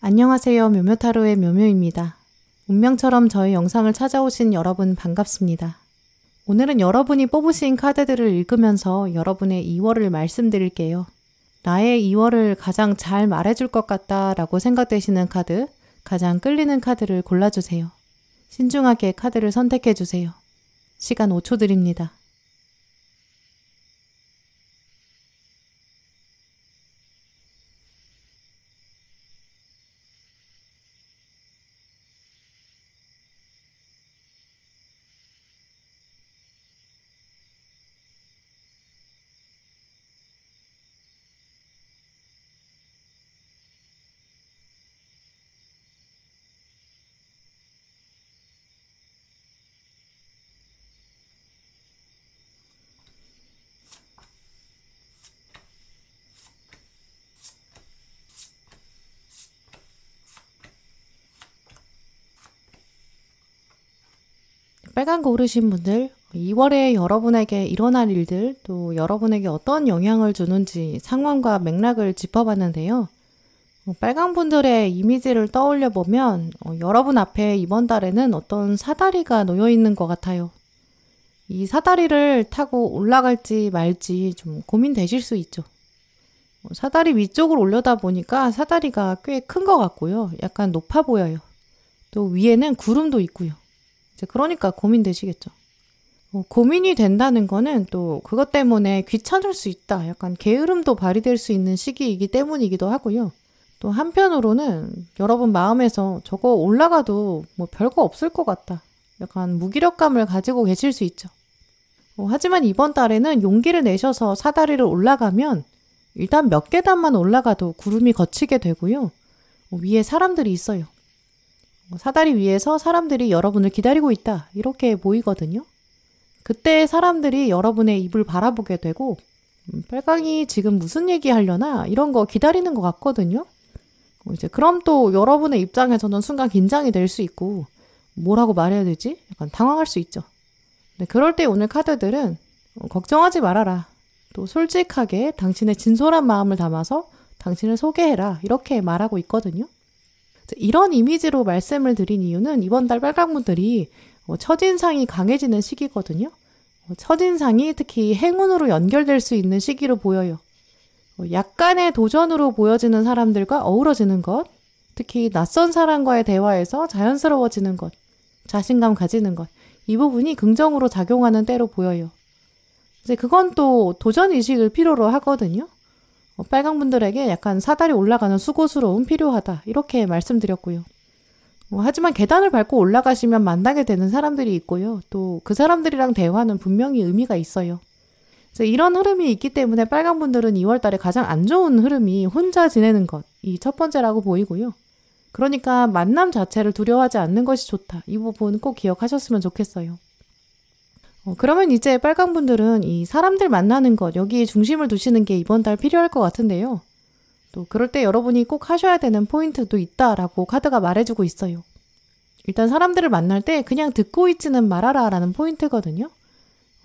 안녕하세요. 묘묘타로의 묘묘입니다. 운명처럼 저의 영상을 찾아오신 여러분 반갑습니다. 오늘은 여러분이 뽑으신 카드들을 읽으면서 여러분의 2월을 말씀드릴게요. 나의 2월을 가장 잘 말해줄 것 같다 라고 생각되시는 카드, 가장 끌리는 카드를 골라주세요. 신중하게 카드를 선택해주세요. 시간 5초 드립니다. 빨간 거 고르신 분들, 2월에 여러분에게 일어날 일들, 또 여러분에게 어떤 영향을 주는지 상황과 맥락을 짚어봤는데요. 빨간 분들의 이미지를 떠올려 보면 여러분 앞에 이번 달에는 어떤 사다리가 놓여 있는 것 같아요. 이 사다리를 타고 올라갈지 말지 좀 고민되실 수 있죠. 사다리 위쪽으로 올려다 보니까 사다리가 꽤 큰 것 같고요. 약간 높아 보여요. 또 위에는 구름도 있고요. 그러니까 고민되시겠죠. 고민이 된다는 거는 또 그것 때문에 귀찮을 수 있다. 약간 게으름도 발휘될 수 있는 시기이기 때문이기도 하고요. 또 한편으로는 여러분 마음에서 저거 올라가도 뭐 별거 없을 것 같다. 약간 무기력감을 가지고 계실 수 있죠. 하지만 이번 달에는 용기를 내셔서 사다리를 올라가면 일단 몇 계단만 올라가도 구름이 걷히게 되고요. 위에 사람들이 있어요. 사다리 위에서 사람들이 여러분을 기다리고 있다. 이렇게 보이거든요. 그때 사람들이 여러분의 입을 바라보게 되고 빨강이 지금 무슨 얘기 하려나 이런 거 기다리는 것 같거든요. 그럼 또 여러분의 입장에서는 순간 긴장이 될 수 있고 뭐라고 말해야 되지? 약간 당황할 수 있죠. 그럴 때 오늘 카드들은 걱정하지 말아라. 또 솔직하게 당신의 진솔한 마음을 담아서 당신을 소개해라. 이렇게 말하고 있거든요. 이런 이미지로 말씀을 드린 이유는 이번 달 빨강분들이 첫인상이 강해지는 시기거든요. 첫인상이 특히 행운으로 연결될 수 있는 시기로 보여요. 약간의 도전으로 보여지는 사람들과 어우러지는 것, 특히 낯선 사람과의 대화에서 자연스러워지는 것, 자신감 가지는 것, 이 부분이 긍정으로 작용하는 때로 보여요. 이제 그건 또 도전의식을 필요로 하거든요. 빨강분들에게 약간 사다리 올라가는 수고스러움 필요하다. 이렇게 말씀드렸고요. 하지만 계단을 밟고 올라가시면 만나게 되는 사람들이 있고요. 또 그 사람들이랑 대화는 분명히 의미가 있어요. 이런 흐름이 있기 때문에 빨강분들은 2월달에 가장 안 좋은 흐름이 혼자 지내는 것. 이 첫 번째라고 보이고요. 그러니까 만남 자체를 두려워하지 않는 것이 좋다. 이 부분 꼭 기억하셨으면 좋겠어요. 그러면 이제 빨강분들은 이 사람들 만나는 것, 여기에 중심을 두시는 게 이번 달 필요할 것 같은데요. 또 그럴 때 여러분이 꼭 하셔야 되는 포인트도 있다라고 카드가 말해주고 있어요. 일단 사람들을 만날 때 그냥 듣고 있지는 말아라 라는 포인트거든요.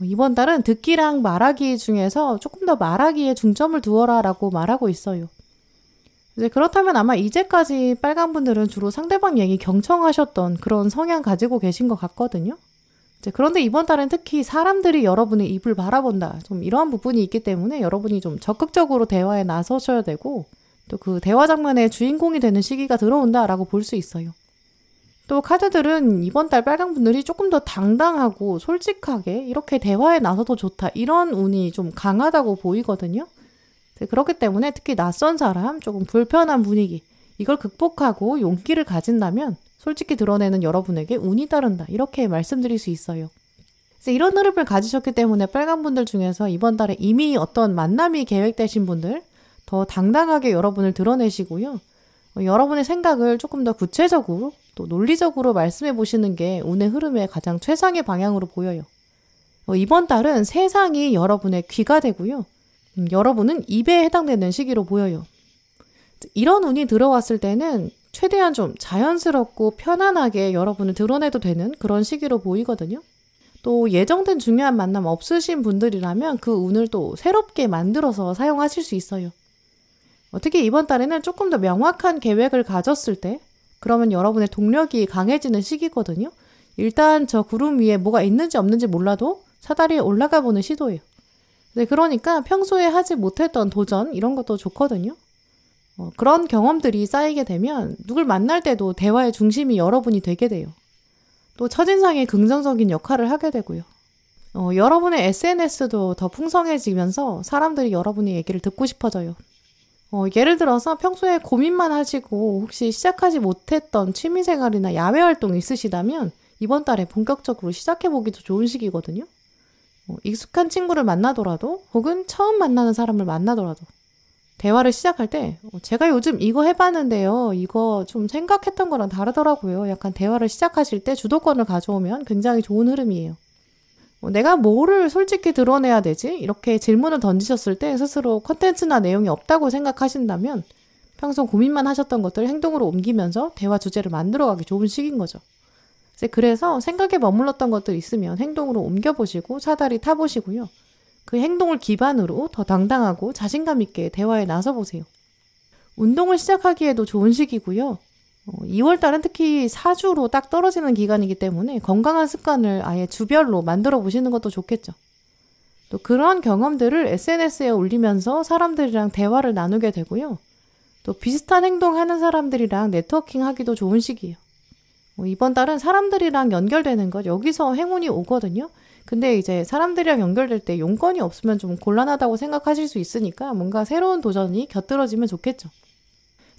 이번 달은 듣기랑 말하기 중에서 조금 더 말하기에 중점을 두어라 라고 말하고 있어요. 이제 그렇다면 아마 이제까지 빨강분들은 주로 상대방 얘기 경청하셨던 그런 성향 가지고 계신 것 같거든요. 그런데 이번 달은 특히 사람들이 여러분의 입을 바라본다. 좀 이러한 부분이 있기 때문에 여러분이 좀 적극적으로 대화에 나서셔야 되고 또 그 대화 장면의 주인공이 되는 시기가 들어온다라고 볼 수 있어요. 또 카드들은 이번 달 빨강분들이 조금 더 당당하고 솔직하게 이렇게 대화에 나서도 좋다. 이런 운이 좀 강하다고 보이거든요. 그렇기 때문에 특히 낯선 사람, 조금 불편한 분위기 이걸 극복하고 용기를 가진다면 솔직히 드러내는 여러분에게 운이 따른다. 이렇게 말씀드릴 수 있어요. 이런 흐름을 가지셨기 때문에 빨간분들 중에서 이번 달에 이미 어떤 만남이 계획되신 분들 더 당당하게 여러분을 드러내시고요. 여러분의 생각을 조금 더 구체적으로 또 논리적으로 말씀해 보시는 게 운의 흐름의 가장 최상의 방향으로 보여요. 이번 달은 세상이 여러분의 귀가 되고요. 여러분은 입에 해당되는 시기로 보여요. 이런 운이 들어왔을 때는 최대한 좀 자연스럽고 편안하게 여러분을 드러내도 되는 그런 시기로 보이거든요. 또 예정된 중요한 만남 없으신 분들이라면 그 운을 또 새롭게 만들어서 사용하실 수 있어요. 특히 이번 달에는 조금 더 명확한 계획을 가졌을 때 그러면 여러분의 동력이 강해지는 시기거든요. 일단 저 구름 위에 뭐가 있는지 없는지 몰라도 사다리에 올라가 보는 시도예요. 네, 그러니까 평소에 하지 못했던 도전 이런 것도 좋거든요. 그런 경험들이 쌓이게 되면 누굴 만날 때도 대화의 중심이 여러분이 되게 돼요. 또 첫인상에 긍정적인 역할을 하게 되고요. 여러분의 SNS도 더 풍성해지면서 사람들이 여러분의 얘기를 듣고 싶어져요. 예를 들어서 평소에 고민만 하시고 혹시 시작하지 못했던 취미생활이나 야외활동이 있으시다면 이번 달에 본격적으로 시작해보기도 좋은 시기거든요. 익숙한 친구를 만나더라도 혹은 처음 만나는 사람을 만나더라도 대화를 시작할 때 제가 요즘 이거 해봤는데요. 이거 좀 생각했던 거랑 다르더라고요. 약간 대화를 시작하실 때 주도권을 가져오면 굉장히 좋은 흐름이에요. 내가 뭐를 솔직히 드러내야 되지? 이렇게 질문을 던지셨을 때 스스로 컨텐츠나 내용이 없다고 생각하신다면 평소 고민만 하셨던 것들을 행동으로 옮기면서 대화 주제를 만들어가기 좋은 시기인 거죠. 그래서 생각에 머물렀던 것들 있으면 행동으로 옮겨보시고 사다리 타보시고요. 그 행동을 기반으로 더 당당하고 자신감 있게 대화에 나서보세요. 운동을 시작하기에도 좋은 시기고요. 2월달은 특히 사주로 딱 떨어지는 기간이기 때문에 건강한 습관을 아예 주별로 만들어 보시는 것도 좋겠죠. 또 그런 경험들을 SNS에 올리면서 사람들이랑 대화를 나누게 되고요. 또 비슷한 행동하는 사람들이랑 네트워킹 하기도 좋은 시기예요. 이번 달은 사람들이랑 연결되는 것, 여기서 행운이 오거든요. 근데 이제 사람들이랑 연결될 때 용건이 없으면 좀 곤란하다고 생각하실 수 있으니까 뭔가 새로운 도전이 곁들어지면 좋겠죠.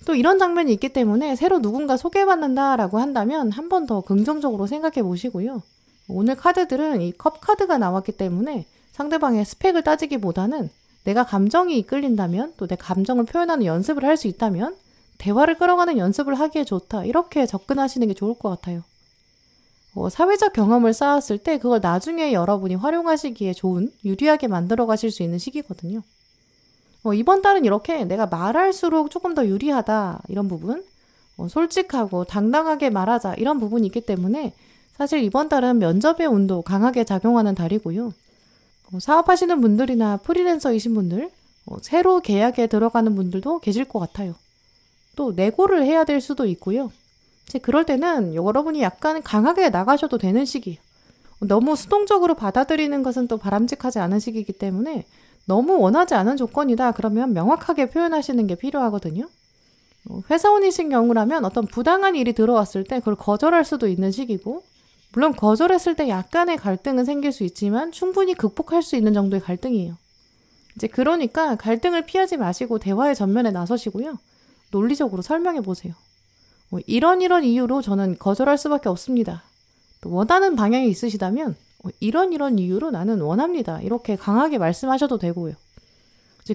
또 이런 장면이 있기 때문에 새로 누군가 소개받는다라고 한다면 한 번 더 긍정적으로 생각해 보시고요. 오늘 카드들은 이 컵 카드가 나왔기 때문에 상대방의 스펙을 따지기보다는 내가 감정이 이끌린다면 또 내 감정을 표현하는 연습을 할 수 있다면 대화를 끌어가는 연습을 하기에 좋다. 이렇게 접근하시는 게 좋을 것 같아요. 사회적 경험을 쌓았을 때 그걸 나중에 여러분이 활용하시기에 좋은, 유리하게 만들어 가실 수 있는 시기거든요. 이번 달은 이렇게 내가 말할수록 조금 더 유리하다 이런 부분, 솔직하고 당당하게 말하자 이런 부분이 있기 때문에 사실 이번 달은 면접의 운도 강하게 작용하는 달이고요. 사업하시는 분들이나 프리랜서이신 분들, 새로 계약에 들어가는 분들도 계실 것 같아요. 또 내고를 해야 될 수도 있고요. 그럴 때는 여러분이 약간 강하게 나가셔도 되는 시기예요. 너무 수동적으로 받아들이는 것은 또 바람직하지 않은 시기이기 때문에 너무 원하지 않은 조건이다 그러면 명확하게 표현하시는 게 필요하거든요. 회사원이신 경우라면 어떤 부당한 일이 들어왔을 때 그걸 거절할 수도 있는 시기고, 물론 거절했을 때 약간의 갈등은 생길 수 있지만 충분히 극복할 수 있는 정도의 갈등이에요. 그러니까 갈등을 피하지 마시고 대화의 전면에 나서시고요. 논리적으로 설명해 보세요. 이런 이유로 저는 거절할 수밖에 없습니다. 또 원하는 방향이 있으시다면 이런 이유로 나는 원합니다. 이렇게 강하게 말씀하셔도 되고요.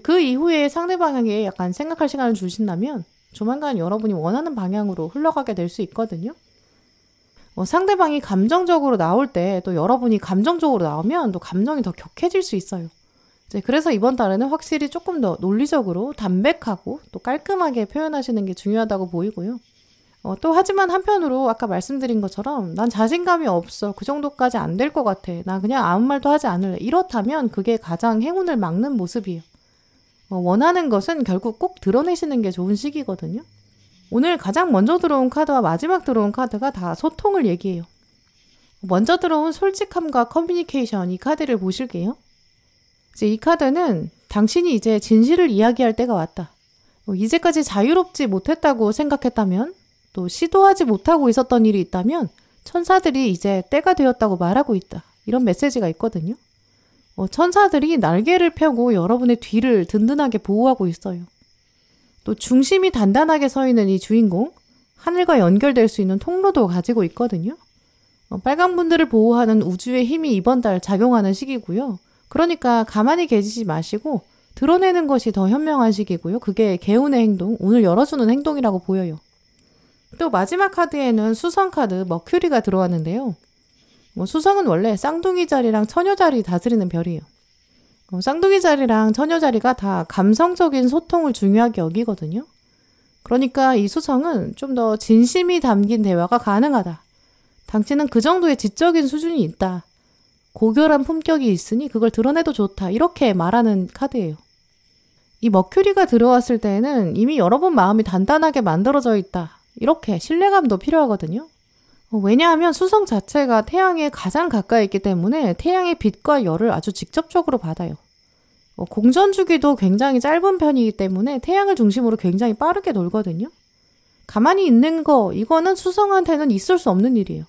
그 이후에 상대방에게 약간 생각할 시간을 주신다면 조만간 여러분이 원하는 방향으로 흘러가게 될 수 있거든요. 상대방이 감정적으로 나올 때 또 여러분이 감정적으로 나오면 또 감정이 더 격해질 수 있어요. 그래서 이번 달에는 확실히 조금 더 논리적으로 담백하고 또 깔끔하게 표현하시는 게 중요하다고 보이고요. 또 하지만 한편으로 아까 말씀드린 것처럼 난 자신감이 없어. 그 정도까지 안 될 것 같아. 나 그냥 아무 말도 하지 않을래. 이렇다면 그게 가장 행운을 막는 모습이에요. 원하는 것은 결국 꼭 드러내시는 게 좋은 시기거든요. 오늘 가장 먼저 들어온 카드와 마지막 들어온 카드가 다 소통을 얘기해요. 먼저 들어온 솔직함과 커뮤니케이션 이 카드를 보실게요. 이 카드는 당신이 이제 진실을 이야기할 때가 왔다. 이제까지 자유롭지 못했다고 생각했다면, 또 시도하지 못하고 있었던 일이 있다면 천사들이 이제 때가 되었다고 말하고 있다. 이런 메시지가 있거든요. 천사들이 날개를 펴고 여러분의 뒤를 든든하게 보호하고 있어요. 또 중심이 단단하게 서 있는 이 주인공, 하늘과 연결될 수 있는 통로도 가지고 있거든요. 빨간 분들을 보호하는 우주의 힘이 이번 달 작용하는 시기고요. 그러니까 가만히 계시지 마시고 드러내는 것이 더 현명한 시기고요. 그게 개운의 행동, 운을 열어주는 행동이라고 보여요. 또 마지막 카드에는 수성 카드 머큐리가 들어왔는데요. 수성은 원래 쌍둥이 자리랑 처녀 자리 다스리는 별이에요. 쌍둥이 자리랑 처녀 자리가 다 감성적인 소통을 중요하게 여기거든요. 그러니까 이 수성은 좀 더 진심이 담긴 대화가 가능하다. 당신은 그 정도의 지적인 수준이 있다. 고결한 품격이 있으니 그걸 드러내도 좋다. 이렇게 말하는 카드예요. 이 머큐리가 들어왔을 때는 이미 여러분 마음이 단단하게 만들어져 있다. 이렇게 신뢰감도 필요하거든요. 왜냐하면 수성 자체가 태양에 가장 가까이 있기 때문에 태양의 빛과 열을 아주 직접적으로 받아요. 공전 주기도 굉장히 짧은 편이기 때문에 태양을 중심으로 굉장히 빠르게 돌거든요. 가만히 있는 거, 이거는 수성한테는 있을 수 없는 일이에요.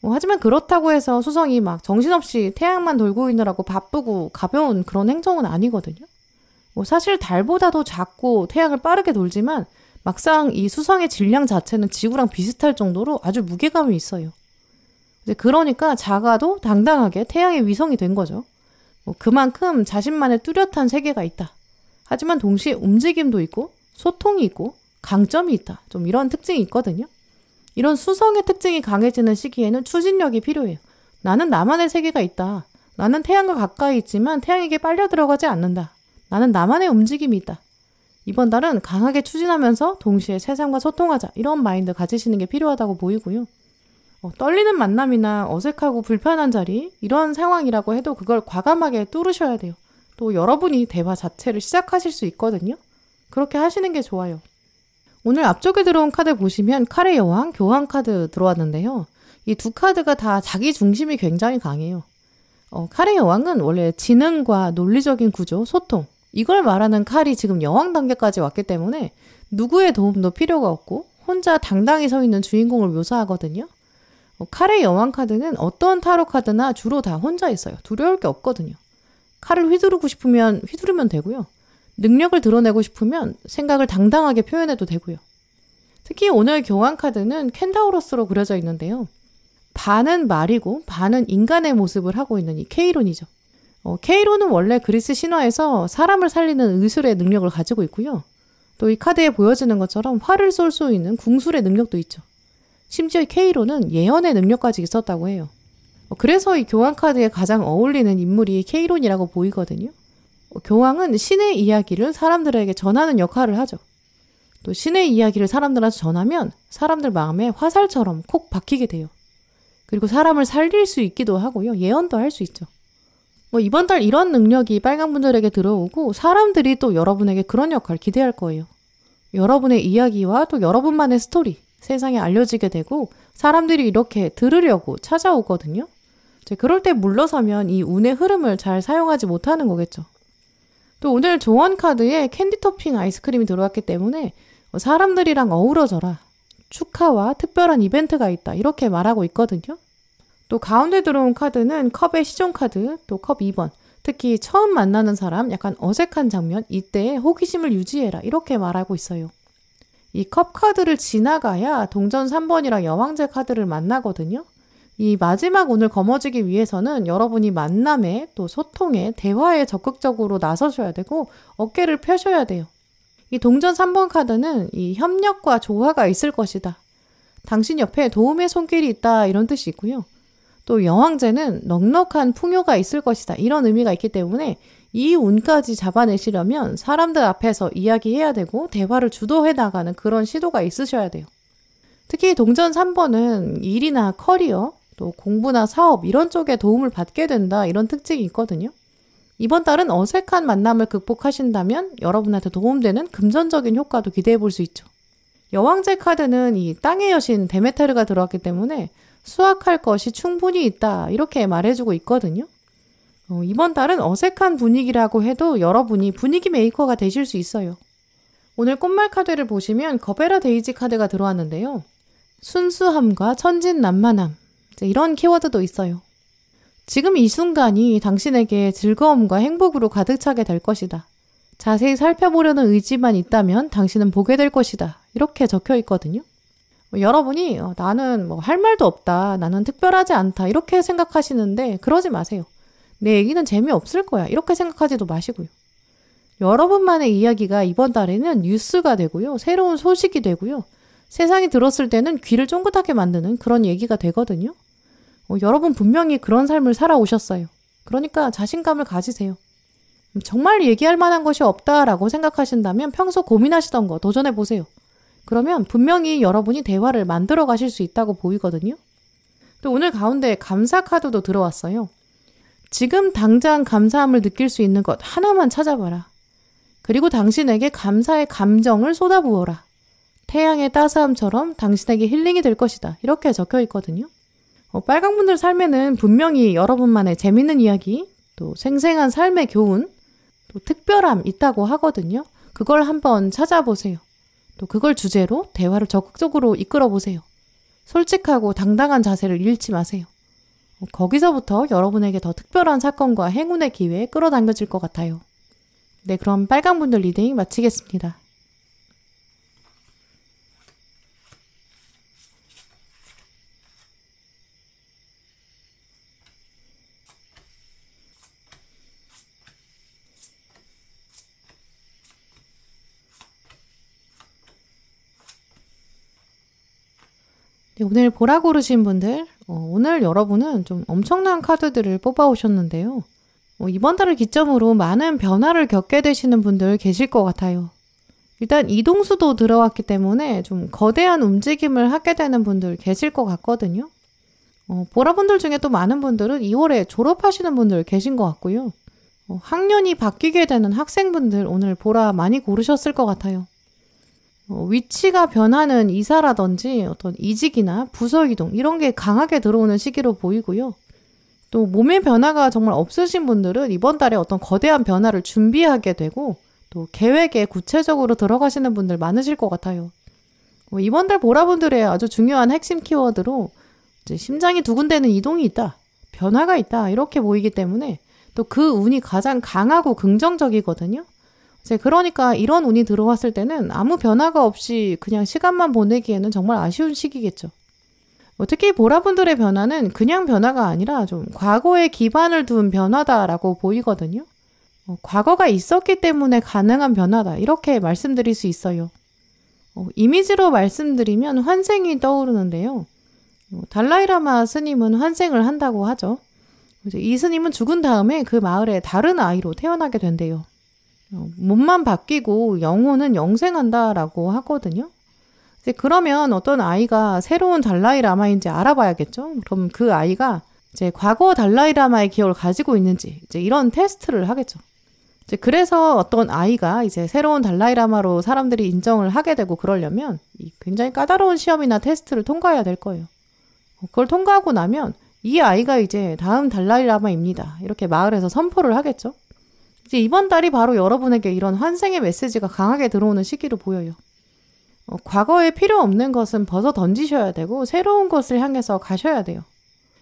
하지만 그렇다고 해서 수성이 막 정신없이 태양만 돌고 있느라고 바쁘고 가벼운 그런 행정은 아니거든요. 사실 달보다도 작고 태양을 빠르게 돌지만 막상 이 수성의 질량 자체는 지구랑 비슷할 정도로 아주 무게감이 있어요. 이제 그러니까 작아도 당당하게 태양의 위성이 된 거죠. 그만큼 자신만의 뚜렷한 세계가 있다. 하지만 동시에 움직임도 있고 소통이 있고 강점이 있다. 좀 이런 특징이 있거든요. 이런 수성의 특징이 강해지는 시기에는 추진력이 필요해요. 나는 나만의 세계가 있다. 나는 태양과 가까이 있지만 태양에게 빨려 들어가지 않는다. 나는 나만의 움직임이 있다. 이번 달은 강하게 추진하면서 동시에 세상과 소통하자. 이런 마인드 가지시는 게 필요하다고 보이고요. 떨리는 만남이나 어색하고 불편한 자리, 이런 상황이라고 해도 그걸 과감하게 뚫으셔야 돼요. 또 여러분이 대화 자체를 시작하실 수 있거든요. 그렇게 하시는 게 좋아요. 오늘 앞쪽에 들어온 카드 보시면 칼의 여왕, 교황 카드 들어왔는데요. 이 두 카드가 다 자기 중심이 굉장히 강해요. 칼의 여왕은 원래 지능과 논리적인 구조, 소통, 이걸 말하는 칼이 지금 여왕 단계까지 왔기 때문에 누구의 도움도 필요가 없고 혼자 당당히 서 있는 주인공을 묘사하거든요. 칼의 여왕 카드는 어떤 타로 카드나 주로 다 혼자 있어요. 두려울 게 없거든요. 칼을 휘두르고 싶으면 휘두르면 되고요. 능력을 드러내고 싶으면 생각을 당당하게 표현해도 되고요. 특히 오늘 교황 카드는 켄타우로스로 그려져 있는데요. 반은 말이고 반은 인간의 모습을 하고 있는 이 케이론이죠. 케이론은 원래 그리스 신화에서 사람을 살리는 의술의 능력을 가지고 있고요. 또 이 카드에 보여지는 것처럼 활을 쏠 수 있는 궁술의 능력도 있죠. 심지어 케이론은 예언의 능력까지 있었다고 해요. 그래서 이 교황 카드에 가장 어울리는 인물이 케이론이라고 보이거든요. 교황은 신의 이야기를 사람들에게 전하는 역할을 하죠. 또 신의 이야기를 사람들한테 전하면 사람들 마음에 화살처럼 콕 박히게 돼요. 그리고 사람을 살릴 수 있기도 하고요. 예언도 할 수 있죠. 이번 달 이런 능력이 빨강분들에게 들어오고 사람들이 또 여러분에게 그런 역할 기대할 거예요. 여러분의 이야기와 또 여러분만의 스토리, 세상에 알려지게 되고 사람들이 이렇게 들으려고 찾아오거든요. 그럴 때 물러서면 이 운의 흐름을 잘 사용하지 못하는 거겠죠. 또 오늘 조언 카드에 캔디 토핑 아이스크림이 들어왔기 때문에 사람들이랑 어우러져라. 축하와 특별한 이벤트가 있다. 이렇게 말하고 있거든요. 또 가운데 들어온 카드는 컵의 시종 카드, 또 컵 2번. 특히 처음 만나는 사람, 약간 어색한 장면, 이때 호기심을 유지해라. 이렇게 말하고 있어요. 이 컵 카드를 지나가야 동전 3번이랑 여왕제 카드를 만나거든요. 이 마지막 운을 거머쥐기 위해서는 여러분이 만남에 또 소통에 대화에 적극적으로 나서셔야 되고 어깨를 펴셔야 돼요. 이 동전 3번 카드는 이 협력과 조화가 있을 것이다. 당신 옆에 도움의 손길이 있다 이런 뜻이 있고요. 또 여왕제는 넉넉한 풍요가 있을 것이다 이런 의미가 있기 때문에 이 운까지 잡아내시려면 사람들 앞에서 이야기해야 되고 대화를 주도해 나가는 그런 시도가 있으셔야 돼요. 특히 동전 3번은 일이나 커리어, 또 공부나 사업 이런 쪽에 도움을 받게 된다 이런 특징이 있거든요. 이번 달은 어색한 만남을 극복하신다면 여러분한테 도움되는 금전적인 효과도 기대해 볼 수 있죠. 여왕제 카드는 이 땅의 여신 데메테르가 들어왔기 때문에 수확할 것이 충분히 있다 이렇게 말해주고 있거든요. 이번 달은 어색한 분위기라고 해도 여러분이 분위기 메이커가 되실 수 있어요. 오늘 꽃말 카드를 보시면 거베라 데이지 카드가 들어왔는데요. 순수함과 천진난만함 이런 키워드도 있어요. 지금 이 순간이 당신에게 즐거움과 행복으로 가득 차게 될 것이다. 자세히 살펴보려는 의지만 있다면 당신은 보게 될 것이다. 이렇게 적혀 있거든요. 여러분이 나는 할 말도 없다. 나는 특별하지 않다. 이렇게 생각하시는데 그러지 마세요. 내 얘기는 재미없을 거야. 이렇게 생각하지도 마시고요. 여러분만의 이야기가 이번 달에는 뉴스가 되고요. 새로운 소식이 되고요. 세상이 들었을 때는 귀를 쫑긋하게 만드는 그런 얘기가 되거든요. 여러분 분명히 그런 삶을 살아오셨어요. 그러니까 자신감을 가지세요. 정말 얘기할 만한 것이 없다라고 생각하신다면 평소 고민하시던 거 도전해보세요. 그러면 분명히 여러분이 대화를 만들어 가실 수 있다고 보이거든요. 또 오늘 가운데 감사 카드도 들어왔어요. 지금 당장 감사함을 느낄 수 있는 것 하나만 찾아봐라. 그리고 당신에게 감사의 감정을 쏟아부어라. 태양의 따스함처럼 당신에게 힐링이 될 것이다. 이렇게 적혀 있거든요. 빨강분들 삶에는 분명히 여러분만의 재밌는 이야기, 또 생생한 삶의 교훈, 또 특별함 있다고 하거든요. 그걸 한번 찾아보세요. 또 그걸 주제로 대화를 적극적으로 이끌어 보세요. 솔직하고 당당한 자세를 잃지 마세요. 거기서부터 여러분에게 더 특별한 사건과 행운의 기회에 끌어당겨질 것 같아요. 네, 그럼 빨강분들 리딩 마치겠습니다. 네, 오늘 보라 고르신 분들, 오늘 여러분은 좀 엄청난 카드들을 뽑아오셨는데요. 이번 달을 기점으로 많은 변화를 겪게 되시는 분들 계실 것 같아요. 일단 이동수도 들어왔기 때문에 좀 거대한 움직임을 하게 되는 분들 계실 것 같거든요. 보라분들 중에 또 많은 분들은 2월에 졸업하시는 분들 계신 것 같고요. 학년이 바뀌게 되는 학생분들 오늘 보라 많이 고르셨을 것 같아요. 위치가 변하는 이사라든지 어떤 이직이나 부서 이동 이런 게 강하게 들어오는 시기로 보이고요. 또 몸의 변화가 정말 없으신 분들은 이번 달에 어떤 거대한 변화를 준비하게 되고 또 계획에 구체적으로 들어가시는 분들 많으실 것 같아요. 이번 달 보라분들의 아주 중요한 핵심 키워드로 이제 심장이 두근대는 이동이 있다, 변화가 있다 이렇게 보이기 때문에 또 그 운이 가장 강하고 긍정적이거든요. 이제 그러니까 이런 운이 들어왔을 때는 아무 변화가 없이 그냥 시간만 보내기에는 정말 아쉬운 시기겠죠. 특히 보라분들의 변화는 그냥 변화가 아니라 좀 과거에 기반을 둔 변화다라고 보이거든요. 과거가 있었기 때문에 가능한 변화다 이렇게 말씀드릴 수 있어요. 이미지로 말씀드리면 환생이 떠오르는데요. 달라이라마 스님은 환생을 한다고 하죠. 이 스님은 죽은 다음에 그 마을에 다른 아이로 태어나게 된대요. 몸만 바뀌고 영혼은 영생한다라고 하거든요. 이제 그러면 어떤 아이가 새로운 달라이라마인지 알아봐야겠죠. 그럼 그 아이가 이제 과거 달라이라마의 기억을 가지고 있는지 이제 이런 테스트를 하겠죠. 이제 그래서 어떤 아이가 이제 새로운 달라이라마로 사람들이 인정을 하게 되고 그러려면 굉장히 까다로운 시험이나 테스트를 통과해야 될 거예요. 그걸 통과하고 나면 이 아이가 이제 다음 달라이라마입니다. 이렇게 마을에서 선포를 하겠죠. 이제 이번 달이 바로 여러분에게 이런 환생의 메시지가 강하게 들어오는 시기로 보여요. 과거에 필요 없는 것은 벗어 던지셔야 되고 새로운 것을 향해서 가셔야 돼요.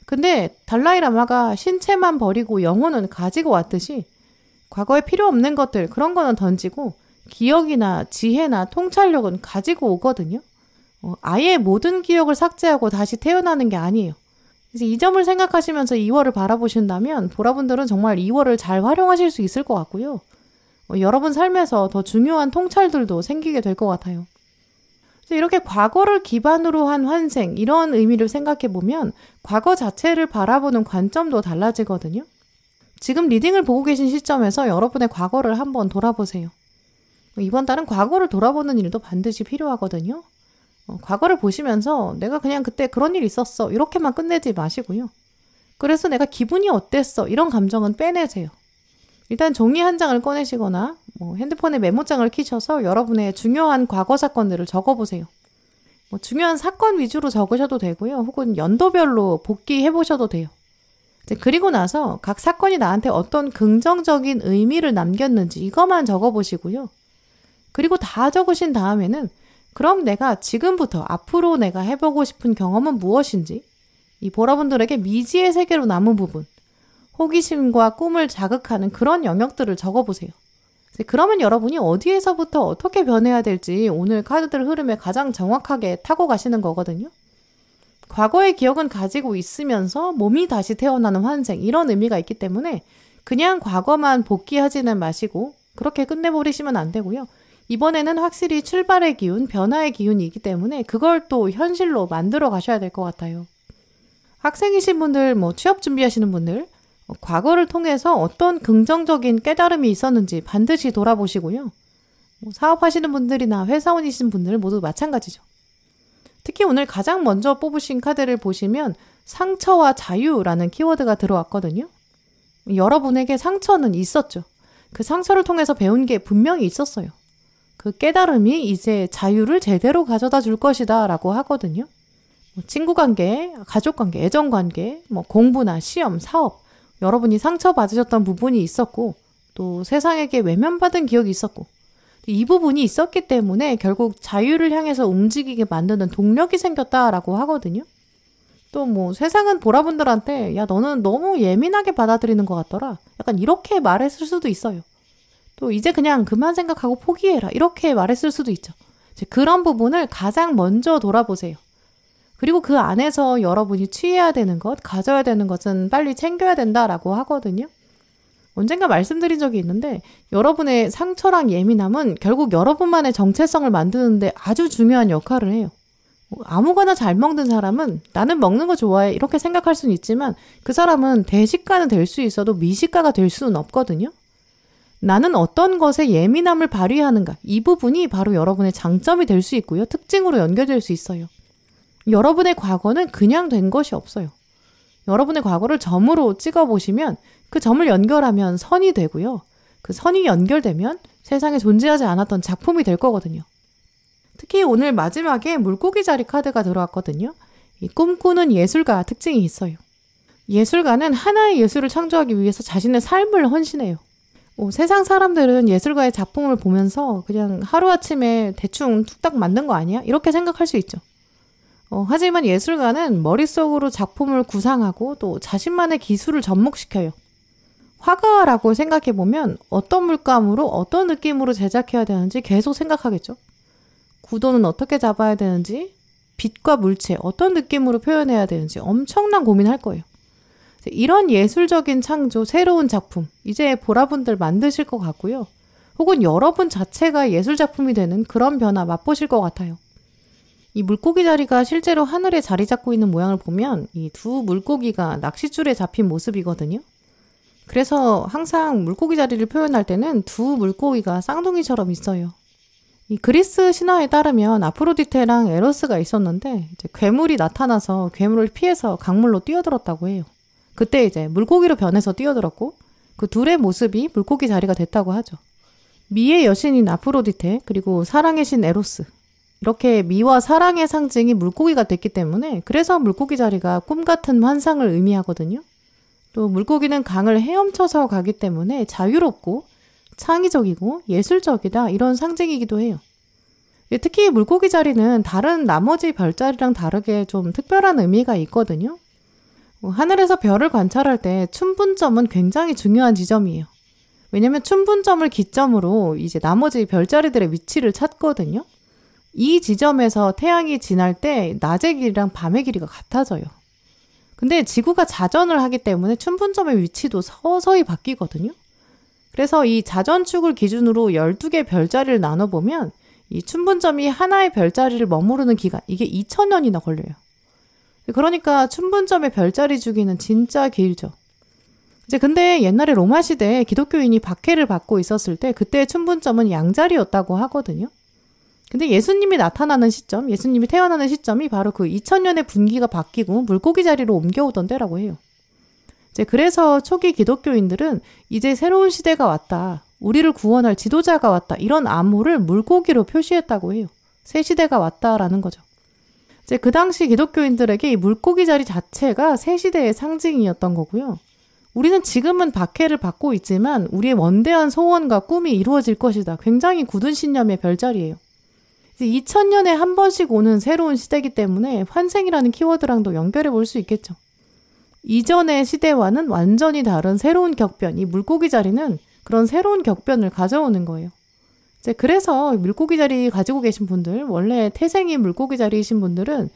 근데 달라이라마가 신체만 버리고 영혼은 가지고 왔듯이 과거에 필요 없는 것들 그런 거는 던지고 기억이나 지혜나 통찰력은 가지고 오거든요. 아예 모든 기억을 삭제하고 다시 태어나는 게 아니에요. 이제 이 점을 생각하시면서 2월을 바라보신다면 보라분들은 정말 2월을 잘 활용하실 수 있을 것 같고요. 여러분 삶에서 더 중요한 통찰들도 생기게 될 것 같아요. 이렇게 과거를 기반으로 한 환생 이런 의미를 생각해 보면 과거 자체를 바라보는 관점도 달라지거든요. 지금 리딩을 보고 계신 시점에서 여러분의 과거를 한번 돌아보세요. 이번 달은 과거를 돌아보는 일도 반드시 필요하거든요. 과거를 보시면서 내가 그냥 그때 그런 일이 있었어 이렇게만 끝내지 마시고요. 그래서 내가 기분이 어땠어 이런 감정은 빼내세요. 일단 종이 한 장을 꺼내시거나 핸드폰에 메모장을 켜셔서 여러분의 중요한 과거 사건들을 적어보세요. 중요한 사건 위주로 적으셔도 되고요. 혹은 연도별로 복기해보셔도 돼요. 이제 그리고 나서 각 사건이 나한테 어떤 긍정적인 의미를 남겼는지 이것만 적어보시고요. 그리고 다 적으신 다음에는 그럼 내가 지금부터 앞으로 내가 해보고 싶은 경험은 무엇인지 이 보라분들에게 미지의 세계로 남은 부분, 호기심과 꿈을 자극하는 그런 영역들을 적어보세요. 그러면 여러분이 어디에서부터 어떻게 변해야 될지 오늘 카드들 흐름에 가장 정확하게 타고 가시는 거거든요. 과거의 기억은 가지고 있으면서 몸이 다시 태어나는 환생 이런 의미가 있기 때문에 그냥 과거만 복귀하지는 마시고 그렇게 끝내버리시면 안 되고요. 이번에는 확실히 출발의 기운, 변화의 기운이 있기 때문에 그걸 또 현실로 만들어 가셔야 될 것 같아요. 학생이신 분들, 취업 준비하시는 분들, 과거를 통해서 어떤 긍정적인 깨달음이 있었는지 반드시 돌아보시고요. 사업하시는 분들이나 회사원이신 분들 모두 마찬가지죠. 특히 오늘 가장 먼저 뽑으신 카드를 보시면 상처와 자유라는 키워드가 들어왔거든요. 여러분에게 상처는 있었죠. 그 상처를 통해서 배운 게 분명히 있었어요. 그 깨달음이 이제 자유를 제대로 가져다 줄 것이다 라고 하거든요. 친구관계, 가족관계, 애정관계, 공부나 시험, 사업, 여러분이 상처받으셨던 부분이 있었고 또 세상에게 외면받은 기억이 있었고 이 부분이 있었기 때문에 결국 자유를 향해서 움직이게 만드는 동력이 생겼다라고 하거든요. 또 세상은 보라분들한테 야 너는 너무 예민하게 받아들이는 것 같더라. 약간 이렇게 말했을 수도 있어요. 또 이제 그냥 그만 생각하고 포기해라. 이렇게 말했을 수도 있죠. 이제 그런 부분을 가장 먼저 돌아보세요. 그리고 그 안에서 여러분이 취해야 되는 것, 가져야 되는 것은 빨리 챙겨야 된다라고 하거든요. 언젠가 말씀드린 적이 있는데 여러분의 상처랑 예민함은 결국 여러분만의 정체성을 만드는데 아주 중요한 역할을 해요. 아무거나 잘 먹는 사람은 나는 먹는 거 좋아해 이렇게 생각할 수는 있지만 그 사람은 대식가는 될 수 있어도 미식가가 될 수는 없거든요. 나는 어떤 것에 예민함을 발휘하는가 이 부분이 바로 여러분의 장점이 될 수 있고요. 특징으로 연결될 수 있어요. 여러분의 과거는 그냥 된 것이 없어요. 여러분의 과거를 점으로 찍어보시면 그 점을 연결하면 선이 되고요. 그 선이 연결되면 세상에 존재하지 않았던 작품이 될 거거든요. 특히 오늘 마지막에 물고기 자리 카드가 들어왔거든요. 이 꿈꾸는 예술가 특징이 있어요. 예술가는 하나의 예술을 창조하기 위해서 자신의 삶을 헌신해요. 세상 사람들은 예술가의 작품을 보면서 그냥 하루아침에 대충 툭딱 만든 거 아니야? 이렇게 생각할 수 있죠. 하지만 예술가는 머릿속으로 작품을 구상하고 또 자신만의 기술을 접목시켜요. 화가라고 생각해보면 어떤 물감으로 어떤 느낌으로 제작해야 되는지 계속 생각하겠죠. 구도는 어떻게 잡아야 되는지, 빛과 물체 어떤 느낌으로 표현해야 되는지 엄청난 고민할 거예요. 이런 예술적인 창조, 새로운 작품 이제 보라분들 만드실 것 같고요. 혹은 여러분 자체가 예술작품이 되는 그런 변화 맛보실 것 같아요. 이 물고기 자리가 실제로 하늘에 자리 잡고 있는 모양을 보면 이 두 물고기가 낚싯줄에 잡힌 모습이거든요. 그래서 항상 물고기 자리를 표현할 때는 두 물고기가 쌍둥이처럼 있어요. 이 그리스 신화에 따르면 아프로디테랑 에로스가 있었는데 이제 괴물이 나타나서 괴물을 피해서 강물로 뛰어들었다고 해요. 그때 이제 물고기로 변해서 뛰어들었고 그 둘의 모습이 물고기 자리가 됐다고 하죠. 미의 여신인 아프로디테 그리고 사랑의 신 에로스 이렇게 미와 사랑의 상징이 물고기가 됐기 때문에 그래서 물고기 자리가 꿈같은 환상을 의미하거든요. 또 물고기는 강을 헤엄쳐서 가기 때문에 자유롭고 창의적이고 예술적이다 이런 상징이기도 해요. 특히 물고기 자리는 다른 나머지 별자리랑 다르게 좀 특별한 의미가 있거든요. 하늘에서 별을 관찰할 때 춘분점은 굉장히 중요한 지점이에요. 왜냐면 춘분점을 기점으로 이제 나머지 별자리들의 위치를 찾거든요. 이 지점에서 태양이 지날 때 낮의 길이랑 밤의 길이가 같아져요. 근데 지구가 자전을 하기 때문에 춘분점의 위치도 서서히 바뀌거든요. 그래서 이 자전축을 기준으로 12개 별자리를 나눠보면 이 춘분점이 하나의 별자리를 머무르는 기간 이게 2000년이나 걸려요. 그러니까 춘분점의 별자리 주기는 진짜 길죠. 이제 근데 옛날에 로마 시대에 기독교인이 박해를 받고 있었을 때 그때 춘분점은 양자리였다고 하거든요. 근데 예수님이 나타나는 시점, 예수님이 태어나는 시점이 바로 그 2000년의 분기가 바뀌고 물고기 자리로 옮겨오던 때라고 해요. 이제 그래서 초기 기독교인들은 이제 새로운 시대가 왔다. 우리를 구원할 지도자가 왔다. 이런 암호를 물고기로 표시했다고 해요. 새 시대가 왔다라는 거죠. 이제 그 당시 기독교인들에게 이 물고기 자리 자체가 새 시대의 상징이었던 거고요. 우리는 지금은 박해를 받고 있지만 우리의 원대한 소원과 꿈이 이루어질 것이다. 굉장히 굳은 신념의 별자리예요. 2000년에 한 번씩 오는 새로운 시대이기 때문에 환생이라는 키워드랑도 연결해 볼 수 있겠죠. 이전의 시대와는 완전히 다른 새로운 격변, 이 물고기 자리는 그런 새로운 격변을 가져오는 거예요. 이제 그래서 물고기 자리 가지고 계신 분들, 원래 태생이 물고기 자리이신 분들은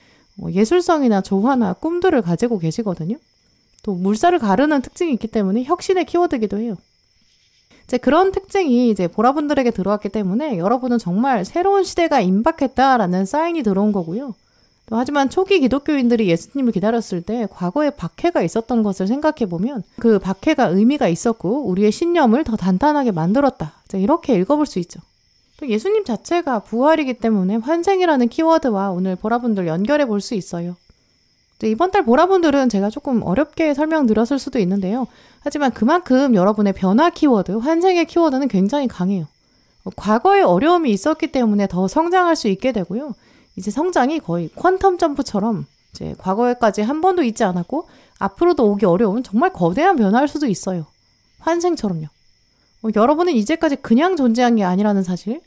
예술성이나 조화나 꿈들을 가지고 계시거든요. 또 물살을 가르는 특징이 있기 때문에 혁신의 키워드이기도 해요. 이제 그런 특징이 이제 보라분들에게 들어왔기 때문에 여러분은 정말 새로운 시대가 임박했다라는 사인이 들어온 거고요. 또 하지만 초기 기독교인들이 예수님을 기다렸을 때 과거에 박해가 있었던 것을 생각해보면 그 박해가 의미가 있었고 우리의 신념을 더 단단하게 만들었다. 이렇게 읽어볼 수 있죠. 또 예수님 자체가 부활이기 때문에 환생이라는 키워드와 오늘 보라분들 연결해 볼 수 있어요. 이번 달 보라분들은 제가 조금 어렵게 설명드렸을 수도 있는데요. 하지만 그만큼 여러분의 변화 키워드, 환생의 키워드는 굉장히 강해요. 과거에 어려움이 있었기 때문에 더 성장할 수 있게 되고요. 이제 성장이 거의 퀀텀 점프처럼 이제 과거에까지 한 번도 있지 않았고 앞으로도 오기 어려운 정말 거대한 변화일 수도 있어요. 환생처럼요. 여러분은 이제까지 그냥 존재한 게 아니라는 사실,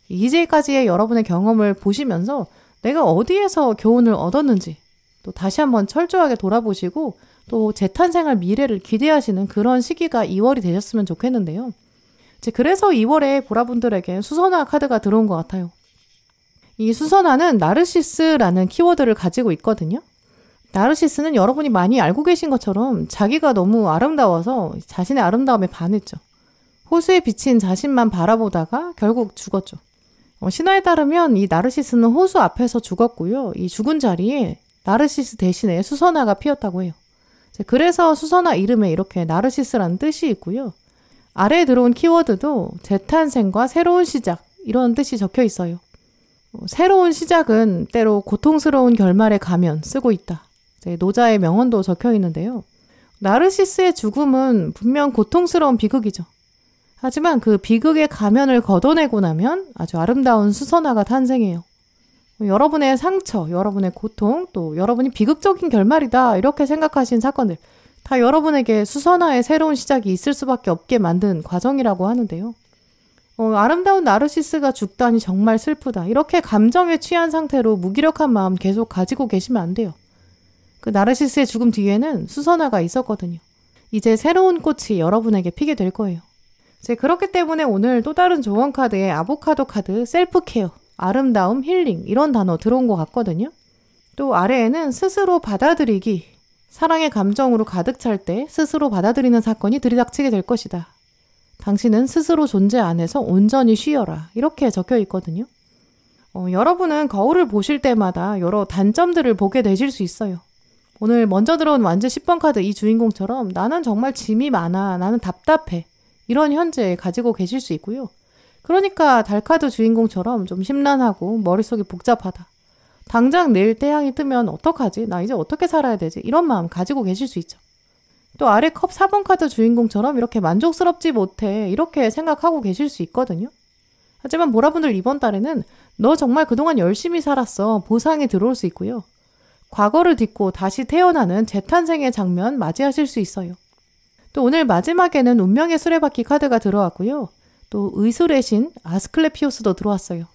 이제까지의 여러분의 경험을 보시면서 내가 어디에서 교훈을 얻었는지 또 다시 한번 철저하게 돌아보시고 또 재탄생할 미래를 기대하시는 그런 시기가 2월이 되셨으면 좋겠는데요. 그래서 2월에 보라분들에게 수선화 카드가 들어온 것 같아요. 이 수선화는 나르시스라는 키워드를 가지고 있거든요. 나르시스는 여러분이 많이 알고 계신 것처럼 자기가 너무 아름다워서 자신의 아름다움에 반했죠. 호수에 비친 자신만 바라보다가 결국 죽었죠. 신화에 따르면 이 나르시스는 호수 앞에서 죽었고요. 이 죽은 자리에 나르시스 대신에 수선화가 피었다고 해요. 그래서 수선화 이름에 이렇게 나르시스라는 뜻이 있고요. 아래에 들어온 키워드도 재탄생과 새로운 시작 이런 뜻이 적혀 있어요. 새로운 시작은 때로 고통스러운 결말에 가면 쓰고 있다. 노자의 명언도 적혀 있는데요. 나르시스의 죽음은 분명 고통스러운 비극이죠. 하지만 그 비극의 가면을 걷어내고 나면 아주 아름다운 수선화가 탄생해요. 여러분의 상처, 여러분의 고통, 또 여러분이 비극적인 결말이다 이렇게 생각하신 사건들 다 여러분에게 수선화의 새로운 시작이 있을 수밖에 없게 만든 과정이라고 하는데요. 아름다운 나르시스가 죽다니 정말 슬프다. 이렇게 감정에 취한 상태로 무기력한 마음 계속 가지고 계시면 안 돼요. 그 나르시스의 죽음 뒤에는 수선화가 있었거든요. 이제 새로운 꽃이 여러분에게 피게 될 거예요. 그렇기 때문에 오늘 또 다른 조언 카드에 아보카도 카드, 셀프케어, 아름다움, 힐링 이런 단어 들어온 것 같거든요. 또 아래에는 스스로 받아들이기, 사랑의 감정으로 가득 찰 때 스스로 받아들이는 사건이 들이닥치게 될 것이다. 당신은 스스로 존재 안에서 온전히 쉬어라. 이렇게 적혀 있거든요. 여러분은 거울을 보실 때마다 여러 단점들을 보게 되실 수 있어요. 오늘 먼저 들어온 완즈 10번 카드 이 주인공처럼 나는 정말 짐이 많아, 나는 답답해. 이런 현재 가지고 계실 수 있고요. 그러니까 달카드 주인공처럼 좀 심란하고 머릿속이 복잡하다. 당장 내일 태양이 뜨면 어떡하지? 나 이제 어떻게 살아야 되지? 이런 마음 가지고 계실 수 있죠. 또 아래 컵 4번 카드 주인공처럼 이렇게 만족스럽지 못해 이렇게 생각하고 계실 수 있거든요. 하지만 보라분들 이번 달에는 너 정말 그동안 열심히 살았어. 보상이 들어올 수 있고요. 과거를 딛고 다시 태어나는 재탄생의 장면 맞이하실 수 있어요. 또 오늘 마지막에는 운명의 수레바퀴 카드가 들어왔고요. 또 의술의 신 아스클레피오스도 들어왔어요.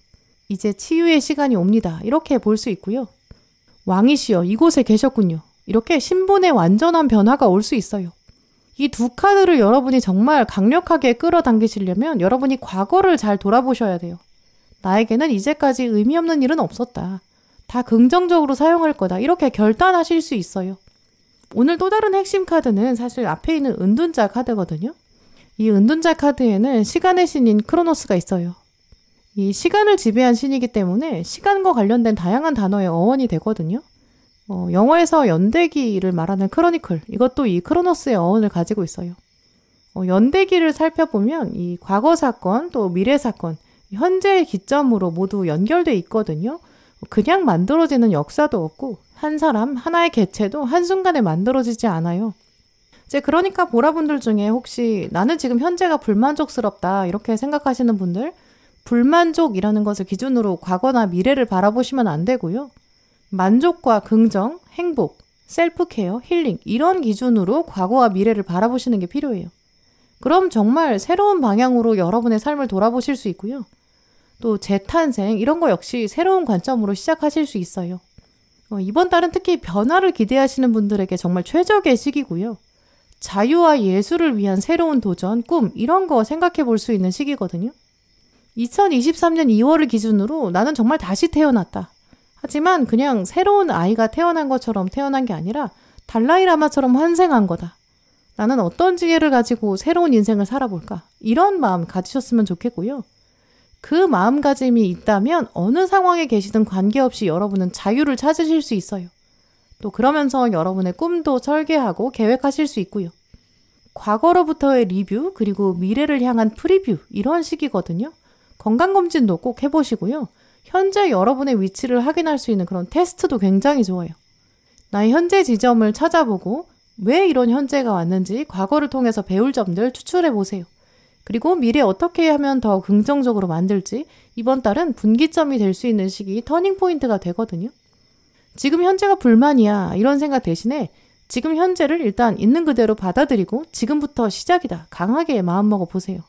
이제 치유의 시간이 옵니다. 이렇게 볼 수 있고요. 왕이시여 이곳에 계셨군요. 이렇게 신분의 완전한 변화가 올 수 있어요. 이 두 카드를 여러분이 정말 강력하게 끌어당기시려면 여러분이 과거를 잘 돌아보셔야 돼요. 나에게는 이제까지 의미 없는 일은 없었다. 다 긍정적으로 사용할 거다. 이렇게 결단하실 수 있어요. 오늘 또 다른 핵심 카드는 사실 앞에 있는 은둔자 카드거든요. 이 은둔자 카드에는 시간의 신인 크로노스가 있어요. 이 시간을 지배한 신이기 때문에 시간과 관련된 다양한 단어의 어원이 되거든요. 영어에서 연대기를 말하는 크로니클, 이것도 이 크로노스의 어원을 가지고 있어요. 연대기를 살펴보면 이 과거 사건 또 미래 사건, 현재의 기점으로 모두 연결돼 있거든요. 그냥 만들어지는 역사도 없고 한 사람, 하나의 개체도 한순간에 만들어지지 않아요. 그러니까 보라분들 중에 혹시 나는 지금 현재가 불만족스럽다 이렇게 생각하시는 분들, 불만족이라는 것을 기준으로 과거나 미래를 바라보시면 안 되고요. 만족과 긍정, 행복, 셀프케어, 힐링 이런 기준으로 과거와 미래를 바라보시는 게 필요해요. 그럼 정말 새로운 방향으로 여러분의 삶을 돌아보실 수 있고요. 또 재탄생 이런 거 역시 새로운 관점으로 시작하실 수 있어요. 이번 달은 특히 변화를 기대하시는 분들에게 정말 최적의 시기고요. 자유와 예술을 위한 새로운 도전, 꿈 이런 거 생각해 볼 수 있는 시기거든요. 2023년 2월을 기준으로 나는 정말 다시 태어났다. 하지만 그냥 새로운 아이가 태어난 것처럼 태어난 게 아니라 달라이라마처럼 환생한 거다. 나는 어떤 지혜를 가지고 새로운 인생을 살아볼까? 이런 마음 가지셨으면 좋겠고요. 그 마음가짐이 있다면 어느 상황에 계시든 관계없이 여러분은 자유를 찾으실 수 있어요. 또 그러면서 여러분의 꿈도 설계하고 계획하실 수 있고요. 과거로부터의 리뷰 그리고 미래를 향한 프리뷰 이런 시기거든요. 건강검진도 꼭 해보시고요. 현재 여러분의 위치를 확인할 수 있는 그런 테스트도 굉장히 좋아요. 나의 현재 지점을 찾아보고 왜 이런 현재가 왔는지 과거를 통해서 배울 점들 추출해 보세요. 그리고 미래 어떻게 하면 더 긍정적으로 만들지 이번 달은 분기점이 될 수 있는 시기 터닝 포인트가 되거든요. 지금 현재가 불만이야 이런 생각 대신에 지금 현재를 일단 있는 그대로 받아들이고 지금부터 시작이다 강하게 마음먹어 보세요.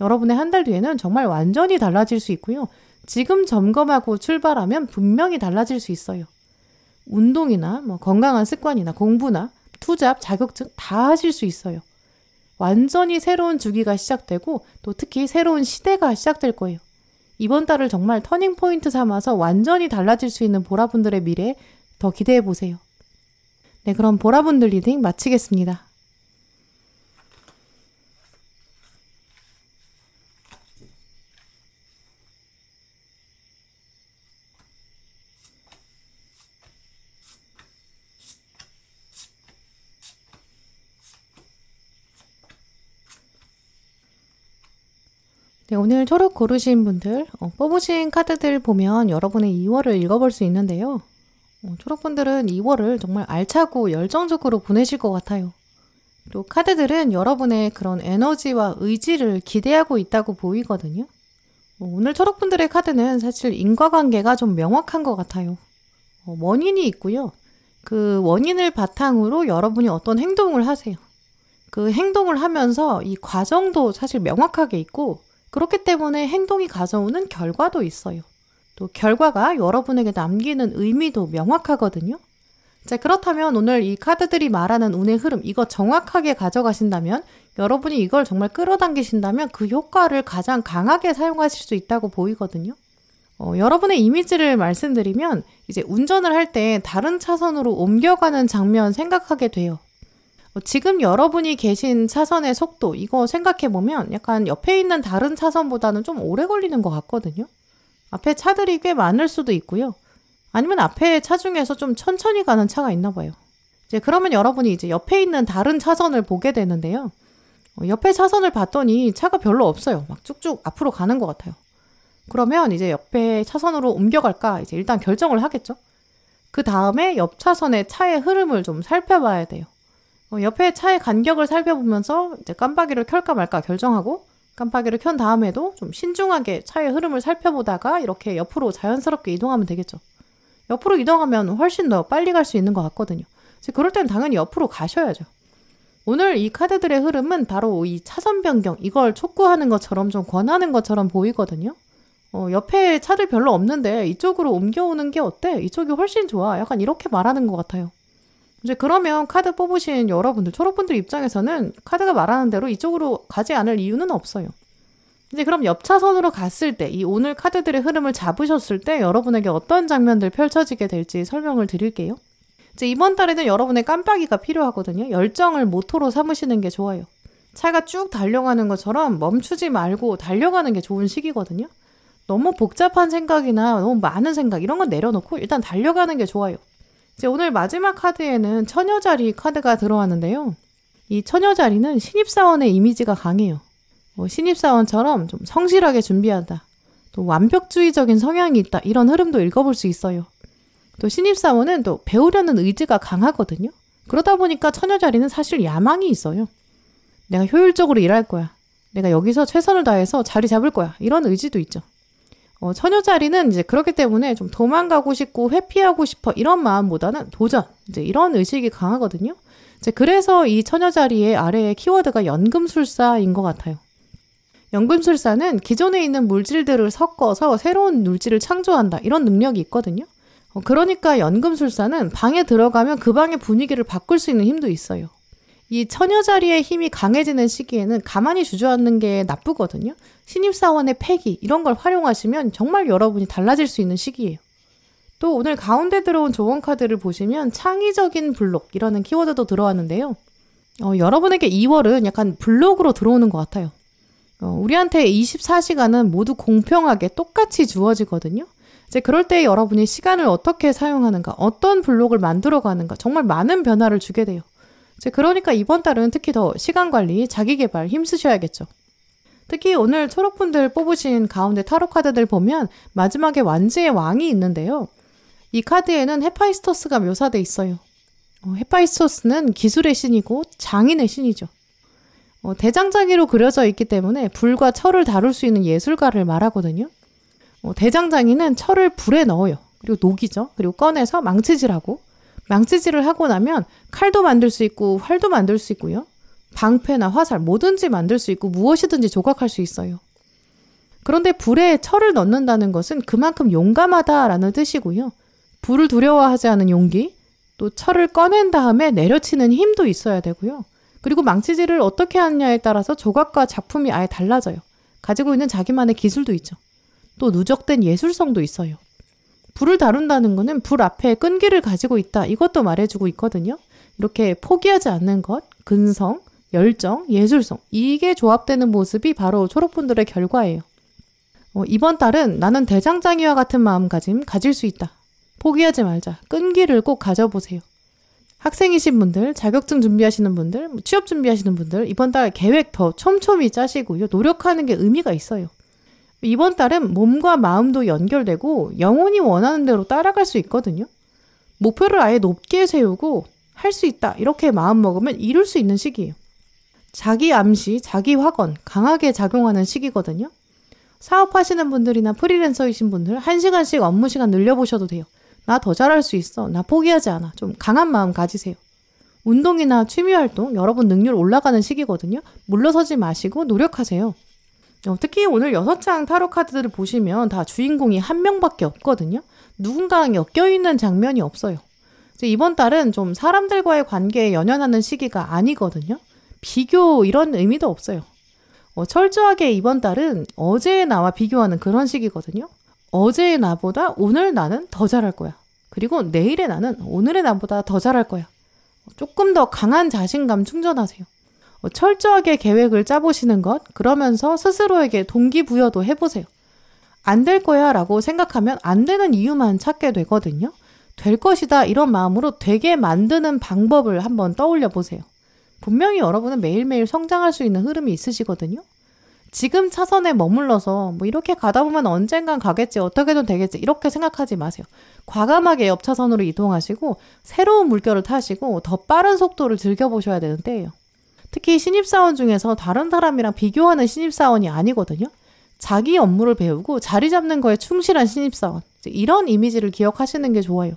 여러분의 한 달 뒤에는 정말 완전히 달라질 수 있고요. 지금 점검하고 출발하면 분명히 달라질 수 있어요. 운동이나 건강한 습관이나 공부나 투잡, 자격증 다 하실 수 있어요. 완전히 새로운 주기가 시작되고 또 특히 새로운 시대가 시작될 거예요. 이번 달을 정말 터닝 포인트 삼아서 완전히 달라질 수 있는 보라분들의 미래 더 기대해 보세요. 네, 그럼 보라분들 리딩 마치겠습니다. 네, 오늘 초록 고르신 분들 뽑으신 카드들 보면 여러분의 2월을 읽어볼 수 있는데요. 초록분들은 2월을 정말 알차고 열정적으로 보내실 것 같아요. 또 카드들은 여러분의 그런 에너지와 의지를 기대하고 있다고 보이거든요. 오늘 초록분들의 카드는 사실 인과관계가 좀 명확한 것 같아요. 원인이 있고요. 그 원인을 바탕으로 여러분이 어떤 행동을 하세요. 그 행동을 하면서 이 과정도 사실 명확하게 있고 그렇기 때문에 행동이 가져오는 결과도 있어요. 또 결과가 여러분에게 남기는 의미도 명확하거든요. 자, 그렇다면 오늘 이 카드들이 말하는 운의 흐름, 이거 정확하게 가져가신다면 여러분이 이걸 정말 끌어당기신다면 그 효과를 가장 강하게 사용하실 수 있다고 보이거든요. 여러분의 이미지를 말씀드리면 이제 운전을 할 때 다른 차선으로 옮겨가는 장면 생각하게 돼요. 지금 여러분이 계신 차선의 속도 이거 생각해보면 약간 옆에 있는 다른 차선보다는 좀 오래 걸리는 것 같거든요. 앞에 차들이 꽤 많을 수도 있고요. 아니면 앞에 차 중에서 좀 천천히 가는 차가 있나 봐요. 이제 그러면 여러분이 이제 옆에 있는 다른 차선을 보게 되는데요. 옆에 차선을 봤더니 차가 별로 없어요. 막 쭉쭉 앞으로 가는 것 같아요. 그러면 이제 옆에 차선으로 옮겨갈까 이제 일단 결정을 하겠죠. 그 다음에 옆 차선의 차의 흐름을 좀 살펴봐야 돼요. 옆에 차의 간격을 살펴보면서 이제 깜빡이를 켤까 말까 결정하고 깜빡이를 켠 다음에도 좀 신중하게 차의 흐름을 살펴보다가 이렇게 옆으로 자연스럽게 이동하면 되겠죠. 옆으로 이동하면 훨씬 더 빨리 갈 수 있는 것 같거든요. 그럴 땐 당연히 옆으로 가셔야죠. 오늘 이 카드들의 흐름은 바로 이 차선 변경, 이걸 촉구하는 것처럼 좀 권하는 것처럼 보이거든요. 옆에 차들 별로 없는데 이쪽으로 옮겨오는 게 어때? 이쪽이 훨씬 좋아. 약간 이렇게 말하는 것 같아요. 이제 그러면 카드 뽑으신 여러분들, 초록분들 입장에서는 카드가 말하는 대로 이쪽으로 가지 않을 이유는 없어요. 이제 그럼 옆 차선으로 갔을 때, 이 오늘 카드들의 흐름을 잡으셨을 때 여러분에게 어떤 장면들 펼쳐지게 될지 설명을 드릴게요. 이제 이번 달에는 여러분의 깜빡이가 필요하거든요. 열정을 모토로 삼으시는 게 좋아요. 차가 쭉 달려가는 것처럼 멈추지 말고 달려가는 게 좋은 시기거든요. 너무 복잡한 생각이나 너무 많은 생각 이런 건 내려놓고 일단 달려가는 게 좋아요. 이제 오늘 마지막 카드에는 처녀자리 카드가 들어왔는데요. 이 처녀자리는 신입사원의 이미지가 강해요. 신입사원처럼 좀 성실하게 준비한다. 또 완벽주의적인 성향이 있다. 이런 흐름도 읽어볼 수 있어요. 또 신입사원은 또 배우려는 의지가 강하거든요. 그러다 보니까 처녀자리는 사실 야망이 있어요. 내가 효율적으로 일할 거야. 내가 여기서 최선을 다해서 자리 잡을 거야. 이런 의지도 있죠. 처녀자리는 이제 그렇기 때문에 좀 도망가고 싶고 회피하고 싶어 이런 마음보다는 도전, 이제 이런 의식이 강하거든요. 이제 그래서 이 처녀자리의 아래의 키워드가 연금술사인 것 같아요. 연금술사는 기존에 있는 물질들을 섞어서 새로운 물질을 창조한다. 이런 능력이 있거든요. 그러니까 연금술사는 방에 들어가면 그 방의 분위기를 바꿀 수 있는 힘도 있어요. 이 처녀자리의 힘이 강해지는 시기에는 가만히 주저앉는 게 나쁘거든요. 신입사원의 패기 이런 걸 활용하시면 정말 여러분이 달라질 수 있는 시기예요. 또 오늘 가운데 들어온 조언 카드를 보시면 창의적인 블록 이라는 키워드도 들어왔는데요. 여러분에게 2월은 약간 블록으로 들어오는 것 같아요. 우리한테 24시간은 모두 공평하게 똑같이 주어지거든요. 이제 그럴 때 여러분이 시간을 어떻게 사용하는가, 어떤 블록을 만들어가는가 정말 많은 변화를 주게 돼요. 그러니까 이번 달은 특히 더 시간관리, 자기계발 힘쓰셔야겠죠. 특히 오늘 초록분들 뽑으신 가운데 타로 카드들 보면 마지막에 완지의 왕이 있는데요. 이 카드에는 헤파이스토스가 묘사돼 있어요. 헤파이스토스는 기술의 신이고 장인의 신이죠. 대장장이로 그려져 있기 때문에 불과 철을 다룰 수 있는 예술가를 말하거든요. 대장장이는 철을 불에 넣어요. 그리고 녹이죠. 그리고 꺼내서 망치질하고, 망치질을 하고 나면 칼도 만들 수 있고 활도 만들 수 있고요. 방패나 화살 뭐든지 만들 수 있고 무엇이든지 조각할 수 있어요. 그런데 불에 철을 넣는다는 것은 그만큼 용감하다라는 뜻이고요. 불을 두려워하지 않은 용기, 또 철을 꺼낸 다음에 내려치는 힘도 있어야 되고요. 그리고 망치질을 어떻게 하느냐에 따라서 조각과 작품이 아예 달라져요. 가지고 있는 자기만의 기술도 있죠. 또 누적된 예술성도 있어요. 불을 다룬다는 것은 불 앞에 끈기를 가지고 있다. 이것도 말해주고 있거든요. 이렇게 포기하지 않는 것, 근성, 열정, 예술성, 이게 조합되는 모습이 바로 초록분들의 결과예요. 이번 달은 나는 대장장이와 같은 마음가짐 가질 수 있다. 포기하지 말자. 끈기를 꼭 가져보세요. 학생이신 분들, 자격증 준비하시는 분들, 취업 준비하시는 분들, 이번 달 계획 더 촘촘히 짜시고요. 노력하는 게 의미가 있어요. 이번 달은 몸과 마음도 연결되고 영혼이 원하는 대로 따라갈 수 있거든요. 목표를 아예 높게 세우고 할 수 있다. 이렇게 마음 먹으면 이룰 수 있는 시기예요. 자기 암시, 자기 확언 강하게 작용하는 시기거든요. 사업하시는 분들이나 프리랜서이신 분들 1시간씩 업무 시간 늘려보셔도 돼요. 나 더 잘할 수 있어. 나 포기하지 않아. 좀 강한 마음 가지세요. 운동이나 취미활동, 여러분 능률 올라가는 시기거든요. 물러서지 마시고 노력하세요. 특히 오늘 6장 타로 카드들을 보시면 다 주인공이 한 명밖에 없거든요. 누군가랑 엮여있는 장면이 없어요. 이번 달은 좀 사람들과의 관계에 연연하는 시기가 아니거든요. 비교 이런 의미도 없어요. 철저하게 이번 달은 어제의 나와 비교하는 그런 시기거든요. 어제의 나보다 오늘 나는 더 잘할 거야. 그리고 내일의 나는 오늘의 나보다 더 잘할 거야. 조금 더 강한 자신감 충전하세요. 철저하게 계획을 짜보시는 것, 그러면서 스스로에게 동기부여도 해보세요. 안 될 거야 라고 생각하면 안 되는 이유만 찾게 되거든요. 될 것이다 이런 마음으로 되게 만드는 방법을 한번 떠올려 보세요. 분명히 여러분은 매일매일 성장할 수 있는 흐름이 있으시거든요. 지금 차선에 머물러서 뭐 이렇게 가다 보면 언젠간 가겠지, 어떻게든 되겠지 이렇게 생각하지 마세요. 과감하게 옆 차선으로 이동하시고 새로운 물결을 타시고 더 빠른 속도를 즐겨보셔야 되는 때예요. 특히 신입사원 중에서 다른 사람이랑 비교하는 신입사원이 아니거든요. 자기 업무를 배우고 자리 잡는 거에 충실한 신입사원. 이런 이미지를 기억하시는 게 좋아요.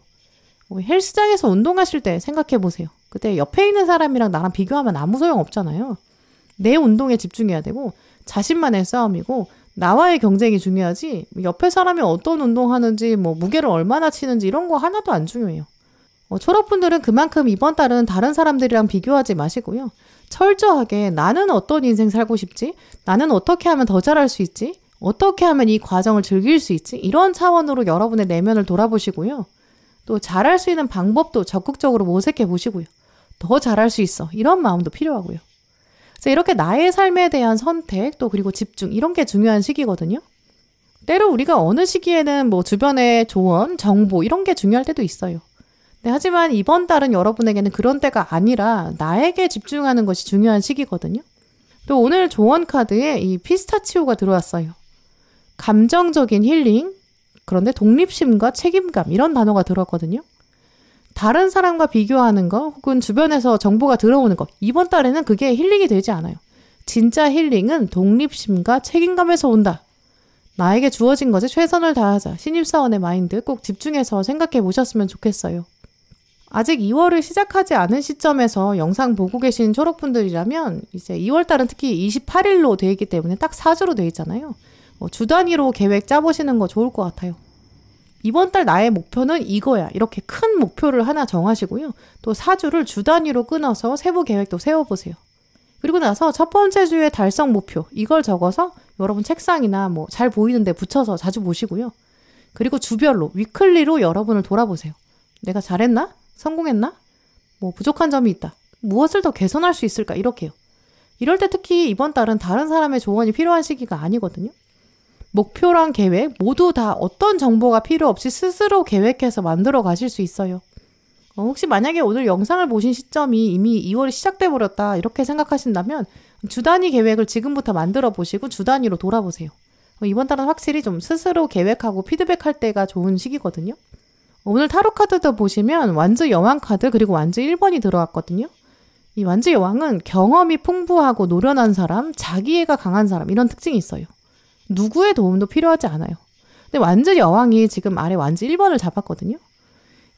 헬스장에서 운동하실 때 생각해 보세요. 그때 옆에 있는 사람이랑 나랑 비교하면 아무 소용 없잖아요. 내 운동에 집중해야 되고 자신만의 싸움이고 나와의 경쟁이 중요하지 옆에 사람이 어떤 운동하는지 뭐 무게를 얼마나 치는지 이런 거 하나도 안 중요해요. 초록분들은 그만큼 이번 달은 다른 사람들이랑 비교하지 마시고요. 철저하게 나는 어떤 인생 살고 싶지? 나는 어떻게 하면 더 잘할 수 있지? 어떻게 하면 이 과정을 즐길 수 있지? 이런 차원으로 여러분의 내면을 돌아보시고요. 또 잘할 수 있는 방법도 적극적으로 모색해 보시고요. 더 잘할 수 있어. 이런 마음도 필요하고요. 그래서 이렇게 나의 삶에 대한 선택, 또 그리고 집중 이런 게 중요한 시기거든요. 때로 우리가 어느 시기에는 뭐 주변의 조언, 정보 이런 게 중요할 때도 있어요. 하지만 이번 달은 여러분에게는 그런 때가 아니라 나에게 집중하는 것이 중요한 시기거든요. 또 오늘 조언 카드에 이 피스타치오가 들어왔어요. 감정적인 힐링, 그런데 독립심과 책임감 이런 단어가 들어왔거든요. 다른 사람과 비교하는 거 혹은 주변에서 정보가 들어오는 것 이번 달에는 그게 힐링이 되지 않아요. 진짜 힐링은 독립심과 책임감에서 온다. 나에게 주어진 것에 최선을 다하자. 신입사원의 마인드 꼭 집중해서 생각해 보셨으면 좋겠어요. 아직 2월을 시작하지 않은 시점에서 영상 보고 계신 초록분들이라면 이제 2월달은 특히 28일로 되어 있기 때문에 딱 4주로 되어 있잖아요. 주 단위로 계획 짜보시는 거 좋을 것 같아요. 이번 달 나의 목표는 이거야. 이렇게 큰 목표를 하나 정하시고요. 또 4주를 주 단위로 끊어서 세부 계획도 세워보세요. 그리고 나서 첫 번째 주의 달성 목표 이걸 적어서 여러분 책상이나 뭐 잘 보이는 데 붙여서 자주 보시고요. 그리고 주별로 위클리로 여러분을 돌아보세요. 내가 잘했나? 성공했나? 뭐 부족한 점이 있다. 무엇을 더 개선할 수 있을까? 이렇게요. 이럴 때 특히 이번 달은 다른 사람의 조언이 필요한 시기가 아니거든요. 목표랑 계획 모두 다 어떤 정보가 필요 없이 스스로 계획해서 만들어 가실 수 있어요. 혹시 만약에 오늘 영상을 보신 시점이 이미 2월이 시작돼 버렸다 이렇게 생각하신다면 주 단위 계획을 지금부터 만들어 보시고 주 단위로 돌아보세요. 이번 달은 확실히 좀 스스로 계획하고 피드백할 때가 좋은 시기거든요. 오늘 타로 카드도 보시면 완즈 여왕 카드 그리고 완즈 1번이 들어왔거든요. 이 완즈 여왕은 경험이 풍부하고 노련한 사람, 자기애가 강한 사람 이런 특징이 있어요. 누구의 도움도 필요하지 않아요. 근데 완즈 여왕이 지금 아래 완즈 1번을 잡았거든요.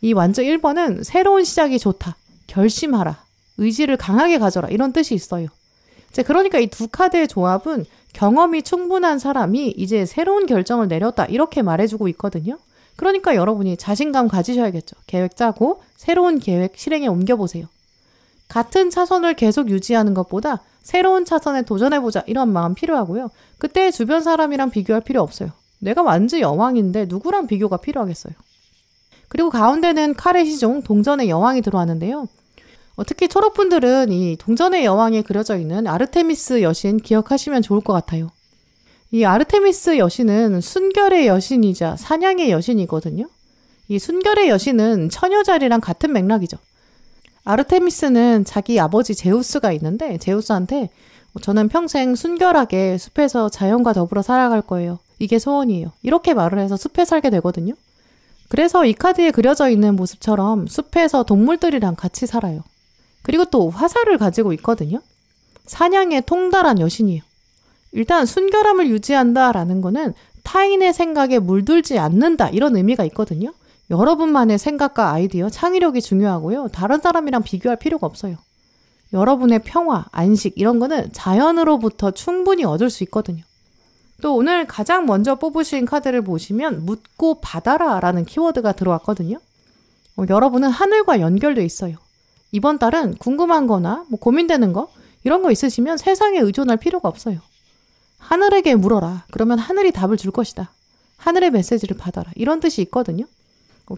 이 완즈 1번은 새로운 시작이 좋다, 결심하라, 의지를 강하게 가져라 이런 뜻이 있어요. 그러니까 이 두 카드의 조합은 경험이 충분한 사람이 이제 새로운 결정을 내렸다 이렇게 말해주고 있거든요. 그러니까 여러분이 자신감 가지셔야겠죠. 계획 짜고 새로운 계획 실행에 옮겨보세요. 같은 차선을 계속 유지하는 것보다 새로운 차선에 도전해보자 이런 마음 필요하고요. 그때 주변 사람이랑 비교할 필요 없어요. 내가 완즈 여왕인데 누구랑 비교가 필요하겠어요. 그리고 가운데는 칼의 시종, 동전의 여왕이 들어왔는데요. 특히 초록분들은 이 동전의 여왕에 그려져 있는 아르테미스 여신 기억하시면 좋을 것 같아요. 이 아르테미스 여신은 순결의 여신이자 사냥의 여신이거든요. 이 순결의 여신은 처녀자리랑 같은 맥락이죠. 아르테미스는 자기 아버지 제우스가 있는데 제우스한테 저는 평생 순결하게 숲에서 자연과 더불어 살아갈 거예요. 이게 소원이에요. 이렇게 말을 해서 숲에 살게 되거든요. 그래서 이 카드에 그려져 있는 모습처럼 숲에서 동물들이랑 같이 살아요. 그리고 또 화살을 가지고 있거든요. 사냥에 통달한 여신이에요. 일단 순결함을 유지한다라는 거는 타인의 생각에 물들지 않는다 이런 의미가 있거든요. 여러분만의 생각과 아이디어, 창의력이 중요하고요. 다른 사람이랑 비교할 필요가 없어요. 여러분의 평화, 안식 이런 거는 자연으로부터 충분히 얻을 수 있거든요. 또 오늘 가장 먼저 뽑으신 카드를 보시면 묻고 받아라 라는 키워드가 들어왔거든요. 여러분은 하늘과 연결돼 있어요. 이번 달은 궁금한 거나 고민되는 거 이런 거 있으시면 세상에 의존할 필요가 없어요. 하늘에게 물어라. 그러면 하늘이 답을 줄 것이다. 하늘의 메시지를 받아라. 이런 뜻이 있거든요.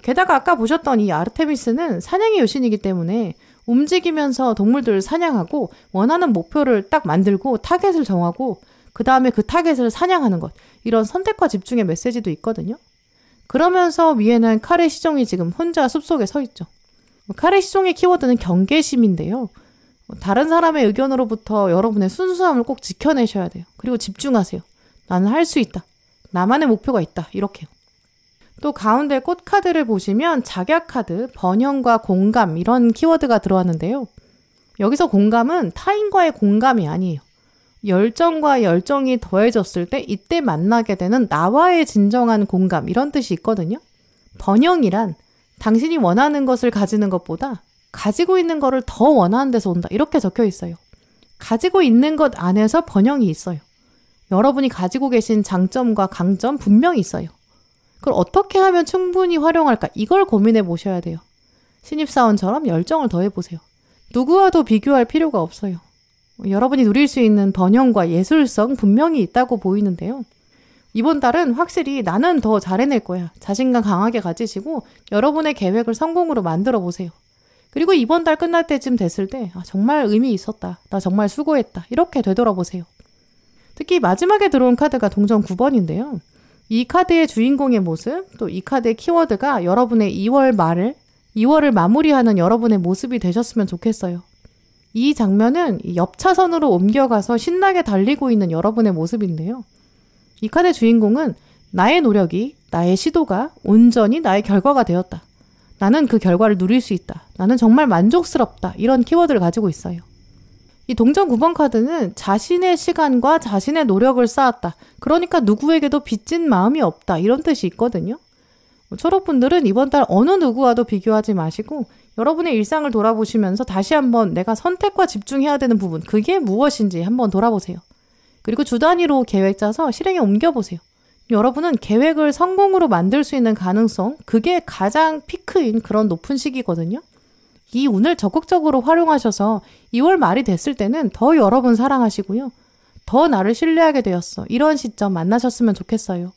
게다가 아까 보셨던 이 아르테미스는 사냥의 여신이기 때문에 움직이면서 동물들을 사냥하고 원하는 목표를 딱 만들고 타겟을 정하고 그 다음에 그 타겟을 사냥하는 것. 이런 선택과 집중의 메시지도 있거든요. 그러면서 위에는 칼의 시종이 지금 혼자 숲속에 서 있죠. 칼의 시종의 키워드는 경계심인데요. 다른 사람의 의견으로부터 여러분의 순수함을 꼭 지켜내셔야 돼요. 그리고 집중하세요. 나는 할 수 있다. 나만의 목표가 있다. 이렇게요. 또 가운데 꽃 카드를 보시면 작약 카드, 번영과 공감 이런 키워드가 들어왔는데요. 여기서 공감은 타인과의 공감이 아니에요. 열정과 열정이 더해졌을 때 이때 만나게 되는 나와의 진정한 공감 이런 뜻이 있거든요. 번영이란 당신이 원하는 것을 가지는 것보다 가지고 있는 것을 더 원하는 데서 온다. 이렇게 적혀 있어요. 가지고 있는 것 안에서 번영이 있어요. 여러분이 가지고 계신 장점과 강점 분명히 있어요. 그걸 어떻게 하면 충분히 활용할까? 이걸 고민해 보셔야 돼요. 신입사원처럼 열정을 더해보세요. 누구와도 비교할 필요가 없어요. 여러분이 누릴 수 있는 번영과 예술성 분명히 있다고 보이는데요. 이번 달은 확실히 나는 더 잘해낼 거야. 자신감 강하게 가지시고 여러분의 계획을 성공으로 만들어 보세요. 그리고 이번 달 끝날 때쯤 됐을 때 정말 의미 있었다. 나 정말 수고했다. 이렇게 되돌아보세요. 특히 마지막에 들어온 카드가 동전 9번인데요. 이 카드의 주인공의 모습, 또 이 카드의 키워드가 여러분의 2월을 마무리하는 여러분의 모습이 되셨으면 좋겠어요. 이 장면은 옆 차선으로 옮겨가서 신나게 달리고 있는 여러분의 모습인데요. 이 카드의 주인공은 나의 노력이, 나의 시도가 온전히 나의 결과가 되었다. 나는 그 결과를 누릴 수 있다. 나는 정말 만족스럽다. 이런 키워드를 가지고 있어요. 이 동전 9번 카드는 자신의 시간과 자신의 노력을 쌓았다. 그러니까 누구에게도 빚진 마음이 없다. 이런 뜻이 있거든요. 초록분들은 이번 달 어느 누구와도 비교하지 마시고 여러분의 일상을 돌아보시면서 다시 한번 내가 선택과 집중해야 되는 부분, 그게 무엇인지 한번 돌아보세요. 그리고 주 단위로 계획 짜서 실행에 옮겨보세요. 여러분은 계획을 성공으로 만들 수 있는 가능성, 그게 가장 피크인 그런 높은 시기거든요. 이 운을 적극적으로 활용하셔서 2월 말이 됐을 때는 더 여러분 사랑하시고요. 더 나를 신뢰하게 되었어. 이런 시점 만나셨으면 좋겠어요.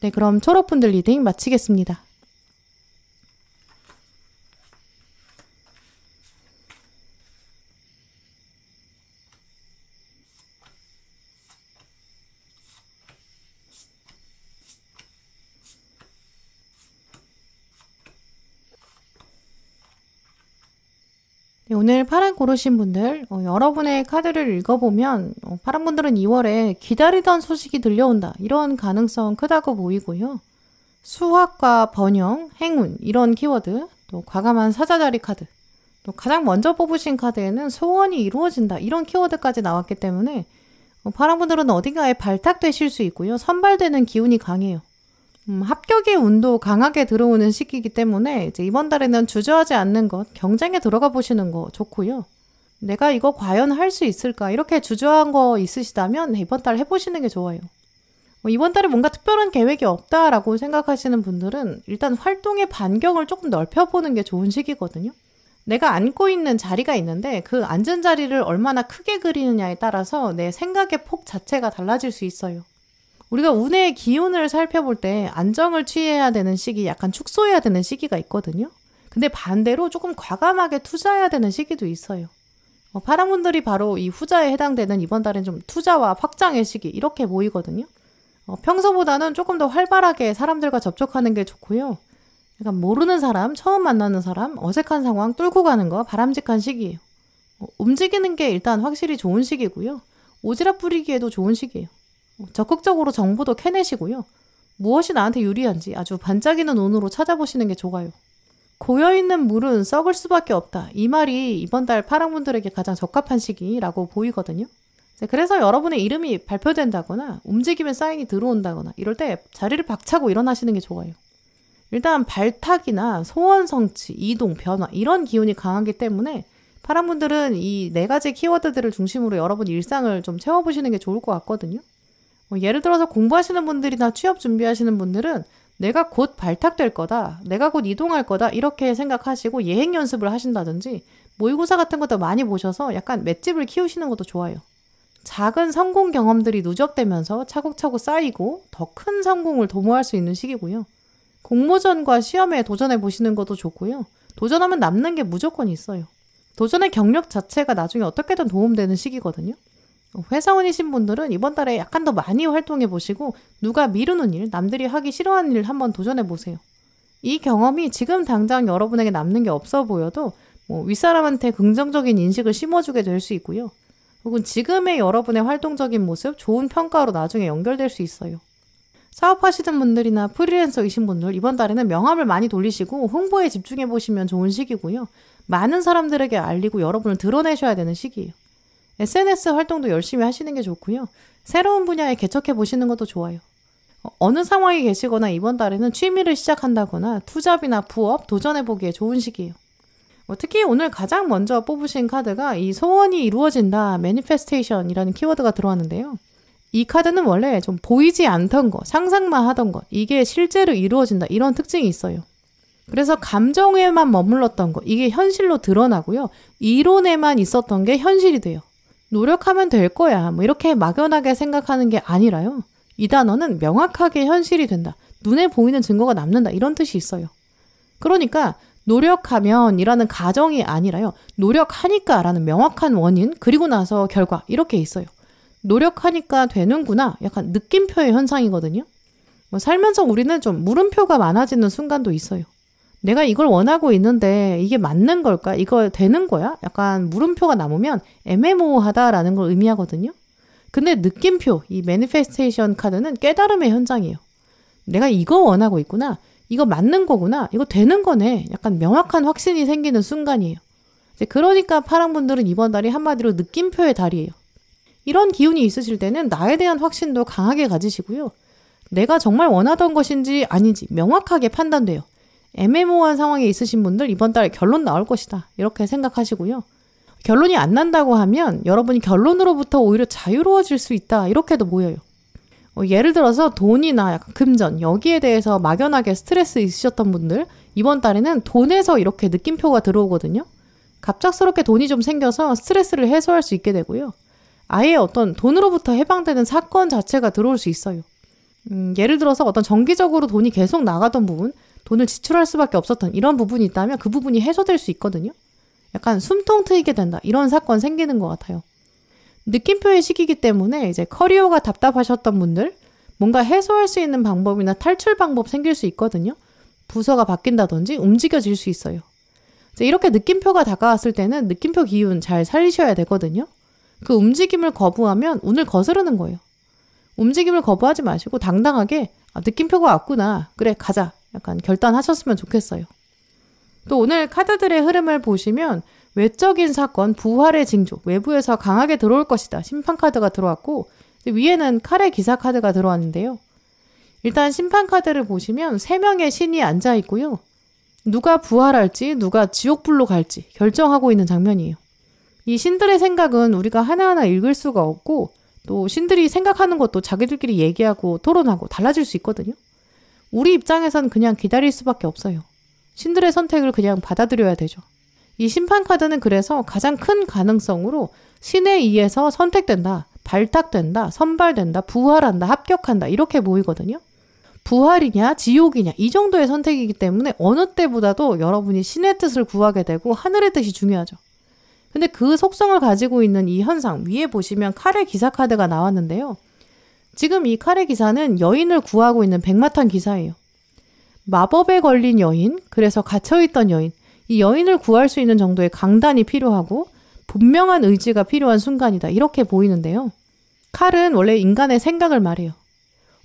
네, 그럼 초록분들 리딩 마치겠습니다. 네, 오늘 파란 고르신 분들, 여러분의 카드를 읽어보면 파란 분들은 2월에 기다리던 소식이 들려온다. 이런 가능성 크다고 보이고요. 수학과 번영, 행운 이런 키워드, 또 과감한 사자자리 카드, 또 가장 먼저 뽑으신 카드에는 소원이 이루어진다 이런 키워드까지 나왔기 때문에 파랑분들은 어딘가에 발탁되실 수 있고요. 선발되는 기운이 강해요. 합격의 운도 강하게 들어오는 시기이기 때문에 이제 이번 달에는 주저하지 않는 것, 경쟁에 들어가 보시는 거 좋고요. 내가 이거 과연 할 수 있을까? 이렇게 주저한 거 있으시다면 이번 달 해보시는 게 좋아요. 이번 달에 뭔가 특별한 계획이 없다라고 생각하시는 분들은 일단 활동의 반경을 조금 넓혀보는 게 좋은 시기거든요. 내가 앉고 있는 자리가 있는데 그 앉은 자리를 얼마나 크게 그리느냐에 따라서 내 생각의 폭 자체가 달라질 수 있어요. 우리가 운의 기운을 살펴볼 때 안정을 취해야 되는 시기, 약간 축소해야 되는 시기가 있거든요. 근데 반대로 조금 과감하게 투자해야 되는 시기도 있어요. 파랑분들이 바로 이 후자에 해당되는 이번 달엔 좀 투자와 확장의 시기 이렇게 보이거든요. 평소보다는 조금 더 활발하게 사람들과 접촉하는 게 좋고요. 약간 모르는 사람, 처음 만나는 사람, 어색한 상황 뚫고 가는 거 바람직한 시기예요. 움직이는 게 일단 확실히 좋은 시기고요. 오지랖 부리기에도 좋은 시기예요. 적극적으로 정보도 캐내시고요. 무엇이 나한테 유리한지 아주 반짝이는 눈으로 찾아보시는 게 좋아요. 고여있는 물은 썩을 수밖에 없다. 이 말이 이번 달 파랑분들에게 가장 적합한 시기라고 보이거든요. 그래서 여러분의 이름이 발표된다거나 움직이면 사인이 들어온다거나 이럴 때 자리를 박차고 일어나시는 게 좋아요. 일단 발탁이나 소원 성취, 이동, 변화 이런 기운이 강하기 때문에 파랑분들은 이 4가지 키워드들을 중심으로 여러분 일상을 좀 채워보시는 게 좋을 것 같거든요. 예를 들어서 공부하시는 분들이나 취업 준비하시는 분들은 내가 곧 발탁될 거다, 내가 곧 이동할 거다 이렇게 생각하시고 예행 연습을 하신다든지 모의고사 같은 것도 많이 보셔서 약간 맷집을 키우시는 것도 좋아요. 작은 성공 경험들이 누적되면서 차곡차곡 쌓이고 더 큰 성공을 도모할 수 있는 시기고요. 공모전과 시험에 도전해 보시는 것도 좋고요. 도전하면 남는 게 무조건 있어요. 도전의 경력 자체가 나중에 어떻게든 도움되는 시기거든요. 회사원이신 분들은 이번 달에 약간 더 많이 활동해 보시고 누가 미루는 일, 남들이 하기 싫어하는 일 한번 도전해 보세요. 이 경험이 지금 당장 여러분에게 남는 게 없어 보여도 윗사람한테 긍정적인 인식을 심어주게 될 수 있고요. 혹은 지금의 여러분의 활동적인 모습, 좋은 평가로 나중에 연결될 수 있어요. 사업하시는 분들이나 프리랜서이신 분들 이번 달에는 명함을 많이 돌리시고 홍보에 집중해 보시면 좋은 시기고요. 많은 사람들에게 알리고 여러분을 드러내셔야 되는 시기예요. SNS 활동도 열심히 하시는 게 좋고요. 새로운 분야에 개척해 보시는 것도 좋아요. 어느 상황에 계시거나 이번 달에는 취미를 시작한다거나 투잡이나 부업 도전해 보기에 좋은 시기예요. 특히 오늘 가장 먼저 뽑으신 카드가 이 소원이 이루어진다, 매니페스테이션이라는 키워드가 들어왔는데요. 이 카드는 원래 좀 보이지 않던 것, 상상만 하던 것, 이게 실제로 이루어진다 이런 특징이 있어요. 그래서 감정에만 머물렀던 것, 이게 현실로 드러나고요. 이론에만 있었던 게 현실이 돼요. 노력하면 될 거야, 이렇게 막연하게 생각하는 게 아니라요. 이 단어는 명확하게 현실이 된다. 눈에 보이는 증거가 남는다. 이런 뜻이 있어요. 그러니까 노력하면 이라는 가정이 아니라요. 노력하니까 라는 명확한 원인, 그리고 나서 결과 이렇게 있어요. 노력하니까 되는구나. 약간 느낌표의 현상이거든요. 살면서 우리는 좀 물음표가 많아지는 순간도 있어요. 내가 이걸 원하고 있는데 이게 맞는 걸까? 이거 되는 거야? 약간 물음표가 남으면 애매모호하다라는 걸 의미하거든요. 근데 느낌표, 이 매니페스테이션 카드는 깨달음의 현장이에요. 내가 이거 원하고 있구나. 이거 맞는 거구나. 이거 되는 거네. 약간 명확한 확신이 생기는 순간이에요. 그러니까 파랑분들은 이번 달이 한마디로 느낌표의 달이에요. 이런 기운이 있으실 때는 나에 대한 확신도 강하게 가지시고요. 내가 정말 원하던 것인지 아닌지 명확하게 판단돼요. 애매모호한 상황에 있으신 분들 이번 달 결론 나올 것이다. 이렇게 생각하시고요. 결론이 안 난다고 하면 여러분이 결론으로부터 오히려 자유로워질 수 있다. 이렇게도 보여요. 예를 들어서 돈이나 약간 금전, 여기에 대해서 막연하게 스트레스 있으셨던 분들 이번 달에는 돈에서 이렇게 느낌표가 들어오거든요. 갑작스럽게 돈이 좀 생겨서 스트레스를 해소할 수 있게 되고요. 아예 어떤 돈으로부터 해방되는 사건 자체가 들어올 수 있어요. 예를 들어서 어떤 정기적으로 돈이 계속 나가던 부분, 돈을 지출할 수밖에 없었던 이런 부분이 있다면 그 부분이 해소될 수 있거든요. 약간 숨통 트이게 된다. 이런 사건 생기는 것 같아요. 느낌표의 시기이기 때문에 이제 커리어가 답답하셨던 분들 뭔가 해소할 수 있는 방법이나 탈출 방법 생길 수 있거든요. 부서가 바뀐다든지 움직여질 수 있어요. 이제 이렇게 느낌표가 다가왔을 때는 느낌표 기운 잘 살리셔야 되거든요. 그 움직임을 거부하면 운을 거스르는 거예요. 움직임을 거부하지 마시고 당당하게 느낌표가 왔구나. 그래 가자. 약간 결단하셨으면 좋겠어요. 또 오늘 카드들의 흐름을 보시면 외적인 사건, 부활의 징조, 외부에서 강하게 들어올 것이다. 심판 카드가 들어왔고 위에는 칼의 기사 카드가 들어왔는데요. 일단 심판 카드를 보시면 3명의 신이 앉아 있고요. 누가 부활할지 누가 지옥불로 갈지 결정하고 있는 장면이에요. 이 신들의 생각은 우리가 하나하나 읽을 수가 없고 또 신들이 생각하는 것도 자기들끼리 얘기하고 토론하고 달라질 수 있거든요. 우리 입장에선 그냥 기다릴 수밖에 없어요. 신들의 선택을 그냥 받아들여야 되죠. 이 심판 카드는 그래서 가장 큰 가능성으로 신에 의해서 선택된다, 발탁된다, 선발된다, 부활한다, 합격한다 이렇게 보이거든요. 부활이냐 지옥이냐 이 정도의 선택이기 때문에 어느 때보다도 여러분이 신의 뜻을 구하게 되고 하늘의 뜻이 중요하죠. 근데 그 속성을 가지고 있는 이 현상 위에 보시면 칼의 기사 카드가 나왔는데요. 지금 이 칼의 기사는 여인을 구하고 있는 백마탄 기사예요. 마법에 걸린 여인, 그래서 갇혀있던 여인, 이 여인을 구할 수 있는 정도의 강단이 필요하고 분명한 의지가 필요한 순간이다 이렇게 보이는데요. 칼은 원래 인간의 생각을 말해요.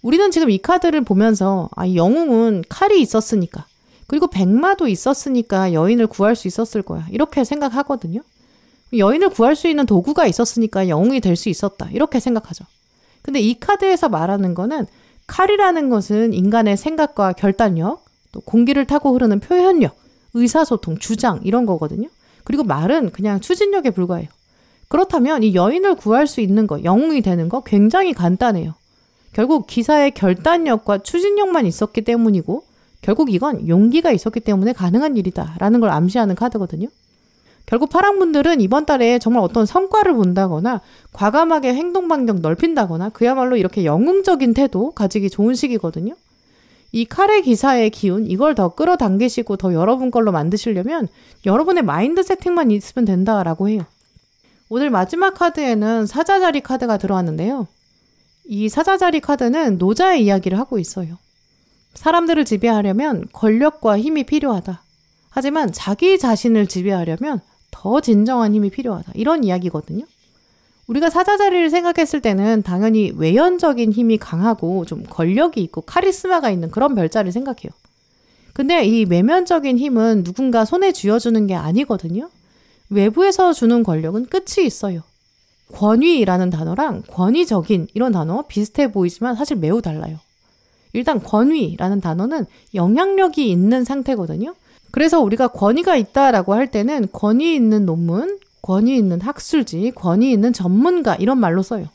우리는 지금 이 카드를 보면서 이 영웅은 칼이 있었으니까 그리고 백마도 있었으니까 여인을 구할 수 있었을 거야 이렇게 생각하거든요. 여인을 구할 수 있는 도구가 있었으니까 영웅이 될 수 있었다 이렇게 생각하죠. 근데 이 카드에서 말하는 거는 칼이라는 것은 인간의 생각과 결단력, 또 공기를 타고 흐르는 표현력, 의사소통, 주장 이런 거거든요. 그리고 말은 그냥 추진력에 불과해요. 그렇다면 이 여인을 구할 수 있는 거, 영웅이 되는 거 굉장히 간단해요. 결국 기사의 결단력과 추진력만 있었기 때문이고 결국 이건 용기가 있었기 때문에 가능한 일이다 라는 걸 암시하는 카드거든요. 결국 파랑분들은 이번 달에 정말 어떤 성과를 본다거나 과감하게 행동 반경 넓힌다거나 그야말로 이렇게 영웅적인 태도 가지기 좋은 시기거든요. 이 칼의 기사의 기운 이걸 더 끌어당기시고 더 여러분 걸로 만드시려면 여러분의 마인드 세팅만 있으면 된다라고 해요. 오늘 마지막 카드에는 사자자리 카드가 들어왔는데요. 이 사자자리 카드는 노자의 이야기를 하고 있어요. 사람들을 지배하려면 권력과 힘이 필요하다. 하지만 자기 자신을 지배하려면 더 진정한 힘이 필요하다. 이런 이야기거든요. 우리가 사자자리를 생각했을 때는 당연히 외연적인 힘이 강하고 좀 권력이 있고 카리스마가 있는 그런 별자를 생각해요. 근데 이 외면적인 힘은 누군가 손에 쥐어주는 게 아니거든요. 외부에서 주는 권력은 끝이 있어요. 권위라는 단어랑 권위적인 이런 단어 비슷해 보이지만 사실 매우 달라요. 일단 권위라는 단어는 영향력이 있는 상태거든요. 그래서 우리가 권위가 있다라고 할 때는 권위 있는 논문, 권위 있는 학술지, 권위 있는 전문가 이런 말로 써요.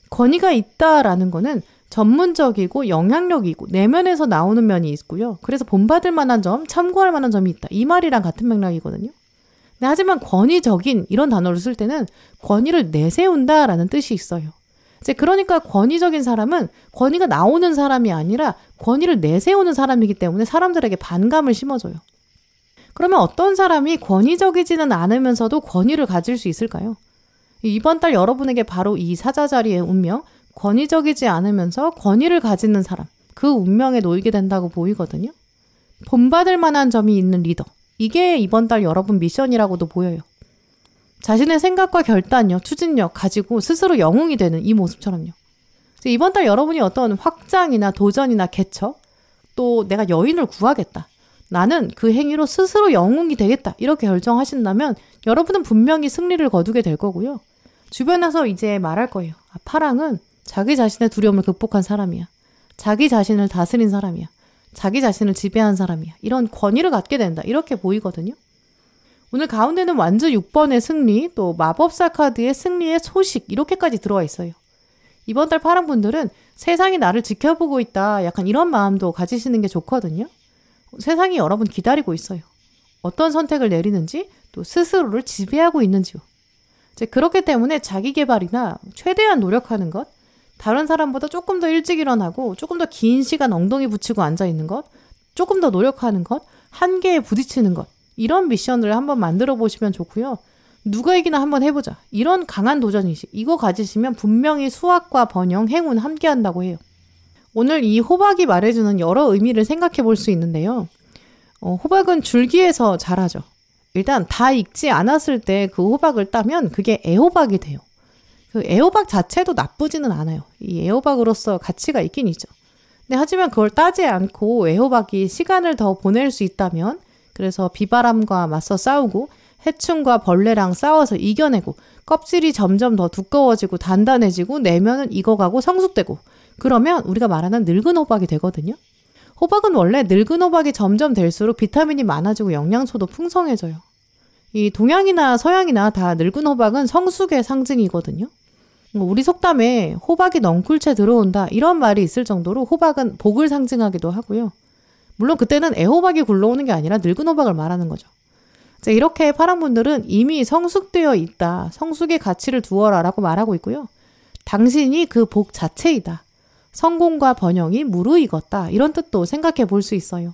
권위가 있다라는 거는 전문적이고 영향력이고 내면에서 나오는 면이 있고요. 그래서 본받을 만한 점, 참고할 만한 점이 있다. 이 말이랑 같은 맥락이거든요. 하지만 권위적인 이런 단어를 쓸 때는 권위를 내세운다라는 뜻이 있어요. 이제 그러니까 권위적인 사람은 권위가 나오는 사람이 아니라 권위를 내세우는 사람이기 때문에 사람들에게 반감을 심어줘요. 그러면 어떤 사람이 권위적이지는 않으면서도 권위를 가질 수 있을까요? 이번 달 여러분에게 바로 이 사자자리의 운명, 권위적이지 않으면서 권위를 가지는 사람, 그 운명에 놓이게 된다고 보이거든요. 본받을 만한 점이 있는 리더, 이게 이번 달 여러분 미션이라고도 보여요. 자신의 생각과 결단력, 추진력 가지고 스스로 영웅이 되는 이 모습처럼요. 이번 달 여러분이 어떤 확장이나 도전이나 개척, 또 내가 여인을 구하겠다. 나는 그 행위로 스스로 영웅이 되겠다. 이렇게 결정하신다면 여러분은 분명히 승리를 거두게 될 거고요. 주변에서 이제 말할 거예요. 파랑은 자기 자신의 두려움을 극복한 사람이야. 자기 자신을 다스린 사람이야. 자기 자신을 지배한 사람이야. 이런 권위를 갖게 된다. 이렇게 보이거든요. 오늘 가운데는 완주 6번의 승리, 또 마법사 카드의 승리의 소식 이렇게까지 들어와 있어요. 이번 달 파랑분들은 세상이 나를 지켜보고 있다. 약간 이런 마음도 가지시는 게 좋거든요. 세상이 여러분 기다리고 있어요. 어떤 선택을 내리는지 또 스스로를 지배하고 있는지요. 이제 그렇기 때문에 자기 개발이나 최대한 노력하는 것, 다른 사람보다 조금 더 일찍 일어나고 조금 더 긴 시간 엉덩이 붙이고 앉아있는 것, 조금 더 노력하는 것, 한계에 부딪히는 것 이런 미션을 한번 만들어 보시면 좋고요. 누가 이기나 한번 해보자. 이런 강한 도전의식 이거 가지시면 분명히 수확과 번영, 행운 함께 한다고 해요. 오늘 이 호박이 말해주는 여러 의미를 생각해 볼 수 있는데요. 호박은 줄기에서 자라죠. 일단 다 익지 않았을 때 그 호박을 따면 그게 애호박이 돼요. 그 애호박 자체도 나쁘지는 않아요. 이 애호박으로서 가치가 있긴 있죠. 근데 하지만 그걸 따지 않고 애호박이 시간을 더 보낼 수 있다면, 그래서 비바람과 맞서 싸우고 해충과 벌레랑 싸워서 이겨내고 껍질이 점점 더 두꺼워지고 단단해지고 내면은 익어가고 성숙되고, 그러면 우리가 말하는 늙은 호박이 되거든요. 호박은 원래 늙은 호박이 점점 될수록 비타민이 많아지고 영양소도 풍성해져요. 이 동양이나 서양이나 다 늙은 호박은 성숙의 상징이거든요. 우리 속담에 호박이 넝쿨채 들어온다 이런 말이 있을 정도로 호박은 복을 상징하기도 하고요. 물론 그때는 애호박이 굴러오는 게 아니라 늙은 호박을 말하는 거죠. 이렇게 파랑분들은 이미 성숙되어 있다, 성숙의 가치를 두어라 라고 말하고 있고요. 당신이 그 복 자체이다, 성공과 번영이 무르익었다, 이런 뜻도 생각해 볼 수 있어요.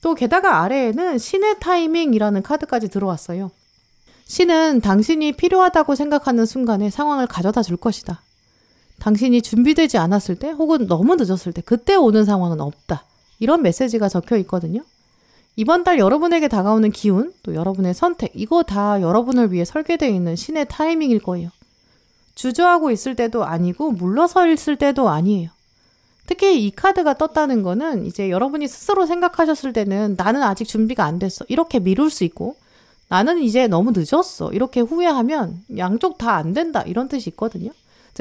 또 게다가 아래에는 신의 타이밍이라는 카드까지 들어왔어요. 신은 당신이 필요하다고 생각하는 순간에 상황을 가져다 줄 것이다. 당신이 준비되지 않았을 때 혹은 너무 늦었을 때 그때 오는 상황은 없다. 이런 메시지가 적혀 있거든요. 이번 달 여러분에게 다가오는 기운, 또 여러분의 선택, 이거 다 여러분을 위해 설계되어 있는 신의 타이밍일 거예요. 주저하고 있을 때도 아니고 물러서 있을 때도 아니에요. 특히 이 카드가 떴다는 거는 이제 여러분이 스스로 생각하셨을 때는 나는 아직 준비가 안 됐어, 이렇게 미룰 수 있고, 나는 이제 너무 늦었어, 이렇게 후회하면 양쪽 다 안 된다, 이런 뜻이 있거든요.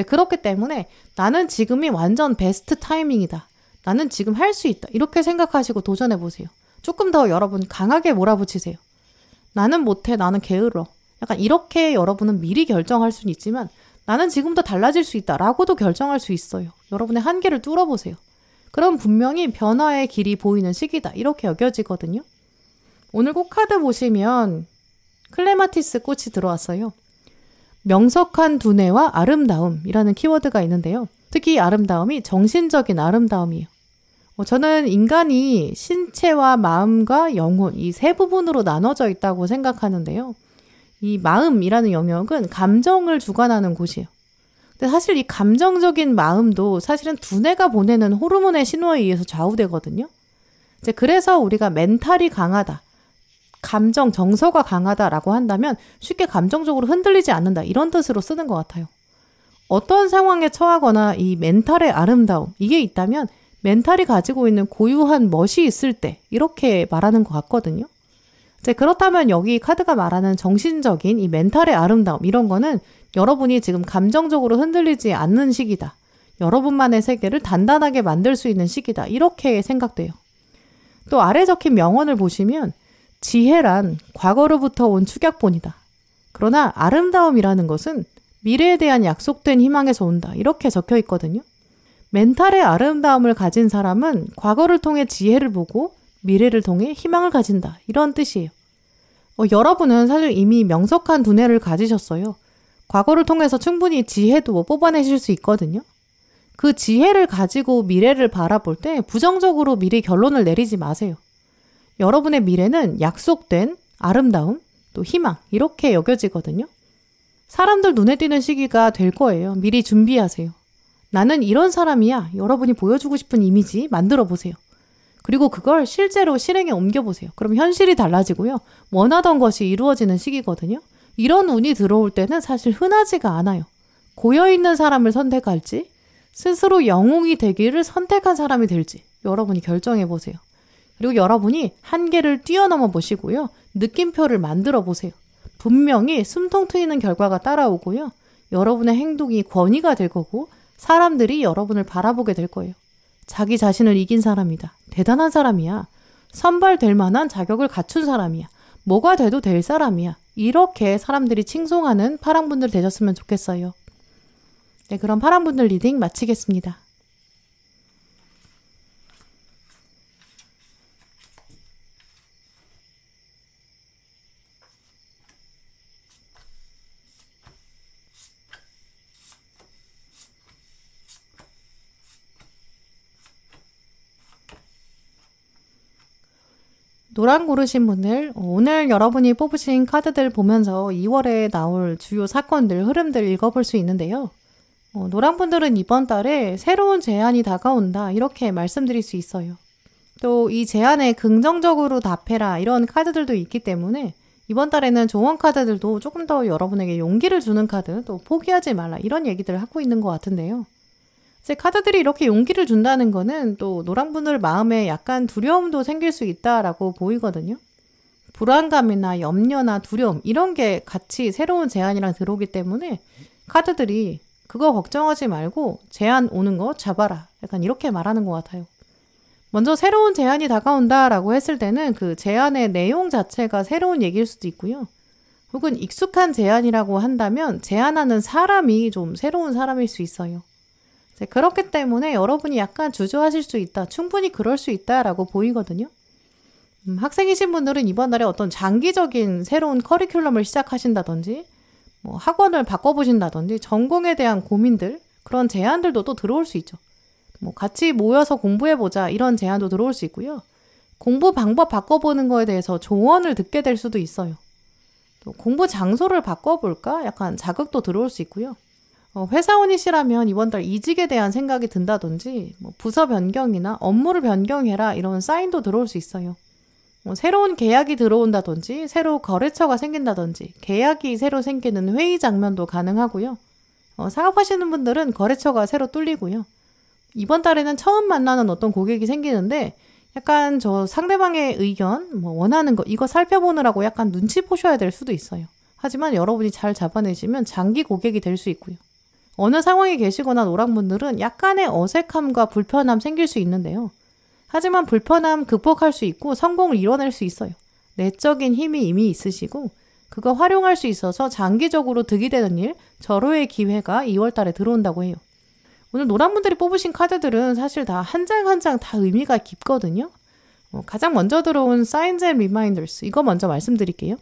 그렇기 때문에 나는 지금이 완전 베스트 타이밍이다, 나는 지금 할 수 있다, 이렇게 생각하시고 도전해 보세요. 조금 더 여러분 강하게 몰아붙이세요. 나는 못해, 나는 게을러, 약간 이렇게 여러분은 미리 결정할 수는 있지만 나는 지금도 달라질 수 있다 라고도 결정할 수 있어요. 여러분의 한계를 뚫어보세요. 그럼 분명히 변화의 길이 보이는 시기다, 이렇게 여겨지거든요. 오늘 꽃카드 보시면 클레마티스 꽃이 들어왔어요. 명석한 두뇌와 아름다움이라는 키워드가 있는데요. 특히 아름다움이 정신적인 아름다움이에요. 저는 인간이 신체와 마음과 영혼, 이 세 부분으로 나눠져 있다고 생각하는데요. 이 마음이라는 영역은 감정을 주관하는 곳이에요. 근데 사실 이 감정적인 마음도 사실은 두뇌가 보내는 호르몬의 신호에 의해서 좌우되거든요. 그래서 우리가 멘탈이 강하다, 감정, 정서가 강하다라고 한다면 쉽게 감정적으로 흔들리지 않는다, 이런 뜻으로 쓰는 것 같아요. 어떤 상황에 처하거나 이 멘탈의 아름다움, 이게 있다면 멘탈이 가지고 있는 고유한 멋이 있을 때, 이렇게 말하는 것 같거든요. 그렇다면 여기 카드가 말하는 정신적인 이 멘탈의 아름다움, 이런 거는 여러분이 지금 감정적으로 흔들리지 않는 시기다, 여러분만의 세계를 단단하게 만들 수 있는 시기다, 이렇게 생각돼요. 또 아래 적힌 명언을 보시면 지혜란 과거로부터 온 축약본이다, 그러나 아름다움이라는 것은 미래에 대한 약속된 희망에서 온다, 이렇게 적혀 있거든요. 멘탈의 아름다움을 가진 사람은 과거를 통해 지혜를 보고 미래를 통해 희망을 가진다, 이런 뜻이에요. 여러분은 사실 이미 명석한 두뇌를 가지셨어요. 과거를 통해서 충분히 지혜도 뽑아내실 수 있거든요. 그 지혜를 가지고 미래를 바라볼 때 부정적으로 미리 결론을 내리지 마세요. 여러분의 미래는 약속된 아름다움, 또 희망, 이렇게 여겨지거든요. 사람들 눈에 띄는 시기가 될 거예요. 미리 준비하세요. 나는 이런 사람이야, 여러분이 보여주고 싶은 이미지 만들어 보세요. 그리고 그걸 실제로 실행에 옮겨보세요. 그럼 현실이 달라지고요. 원하던 것이 이루어지는 시기거든요. 이런 운이 들어올 때는 사실 흔하지가 않아요. 고여있는 사람을 선택할지, 스스로 영웅이 되기를 선택한 사람이 될지 여러분이 결정해보세요. 그리고 여러분이 한계를 뛰어넘어 보시고요. 느낌표를 만들어 보세요. 분명히 숨통 트이는 결과가 따라오고요. 여러분의 행동이 권위가 될 거고 사람들이 여러분을 바라보게 될 거예요. 자기 자신을 이긴 사람이다, 대단한 사람이야, 선발될 만한 자격을 갖춘 사람이야, 뭐가 돼도 될 사람이야, 이렇게 사람들이 칭송하는 파랑분들 되셨으면 좋겠어요. 네, 그럼 파랑분들 리딩 마치겠습니다. 노란 고르신 분들, 오늘 여러분이 뽑으신 카드들 보면서 2월에 나올 주요 사건들, 흐름들 읽어볼 수 있는데요. 노란 분들은 이번 달에 새로운 제안이 다가온다, 이렇게 말씀드릴 수 있어요. 또 이 제안에 긍정적으로 답해라, 이런 카드들도 있기 때문에 이번 달에는 조언 카드들도 조금 더 여러분에게 용기를 주는 카드, 또 포기하지 말라 이런 얘기들을 하고 있는 것 같은데요. 이제 카드들이 이렇게 용기를 준다는 거는 또 노랑분들 마음에 약간 두려움도 생길 수 있다라고 보이거든요. 불안감이나 염려나 두려움 이런 게 같이 새로운 제안이랑 들어오기 때문에 카드들이 그거 걱정하지 말고 제안 오는 거 잡아라. 약간 이렇게 말하는 것 같아요. 먼저 새로운 제안이 다가온다라고 했을 때는 그 제안의 내용 자체가 새로운 얘기일 수도 있고요. 혹은 익숙한 제안이라고 한다면 제안하는 사람이 좀 새로운 사람일 수 있어요. 그렇기 때문에 여러분이 약간 주저하실 수 있다. 충분히 그럴 수 있다라고 보이거든요. 학생이신 분들은 이번 달에 어떤 장기적인 새로운 커리큘럼을 시작하신다든지 학원을 바꿔보신다든지 전공에 대한 고민들 그런 제안들도 또 들어올 수 있죠. 같이 모여서 공부해보자 이런 제안도 들어올 수 있고요. 공부 방법 바꿔보는 거에 대해서 조언을 듣게 될 수도 있어요. 또 공부 장소를 바꿔볼까? 약간 자극도 들어올 수 있고요. 회사원이시라면 이번 달 이직에 대한 생각이 든다든지 부서 변경이나 업무를 변경해라 이런 사인도 들어올 수 있어요. 새로운 계약이 들어온다든지 새로 거래처가 생긴다든지 계약이 새로 생기는 회의 장면도 가능하고요. 사업하시는 분들은 거래처가 새로 뚫리고요. 이번 달에는 처음 만나는 어떤 고객이 생기는데 약간 저 상대방의 의견, 원하는 거 이거 살펴보느라고 약간 눈치 보셔야 될 수도 있어요. 하지만 여러분이 잘 잡아내시면 장기 고객이 될 수 있고요. 어느 상황에 계시거나 노랑분들은 약간의 어색함과 불편함 생길 수 있는데요. 하지만 불편함 극복할 수 있고 성공을 이뤄낼 수 있어요. 내적인 힘이 이미 있으시고 그거 활용할 수 있어서 장기적으로 득이 되는 일, 절호의 기회가 2월 달에 들어온다고 해요. 오늘 노랑분들이 뽑으신 카드들은 사실 다 한 장 한 장 다 의미가 깊거든요. 가장 먼저 들어온 Signs and Reminders 이거 먼저 말씀드릴게요.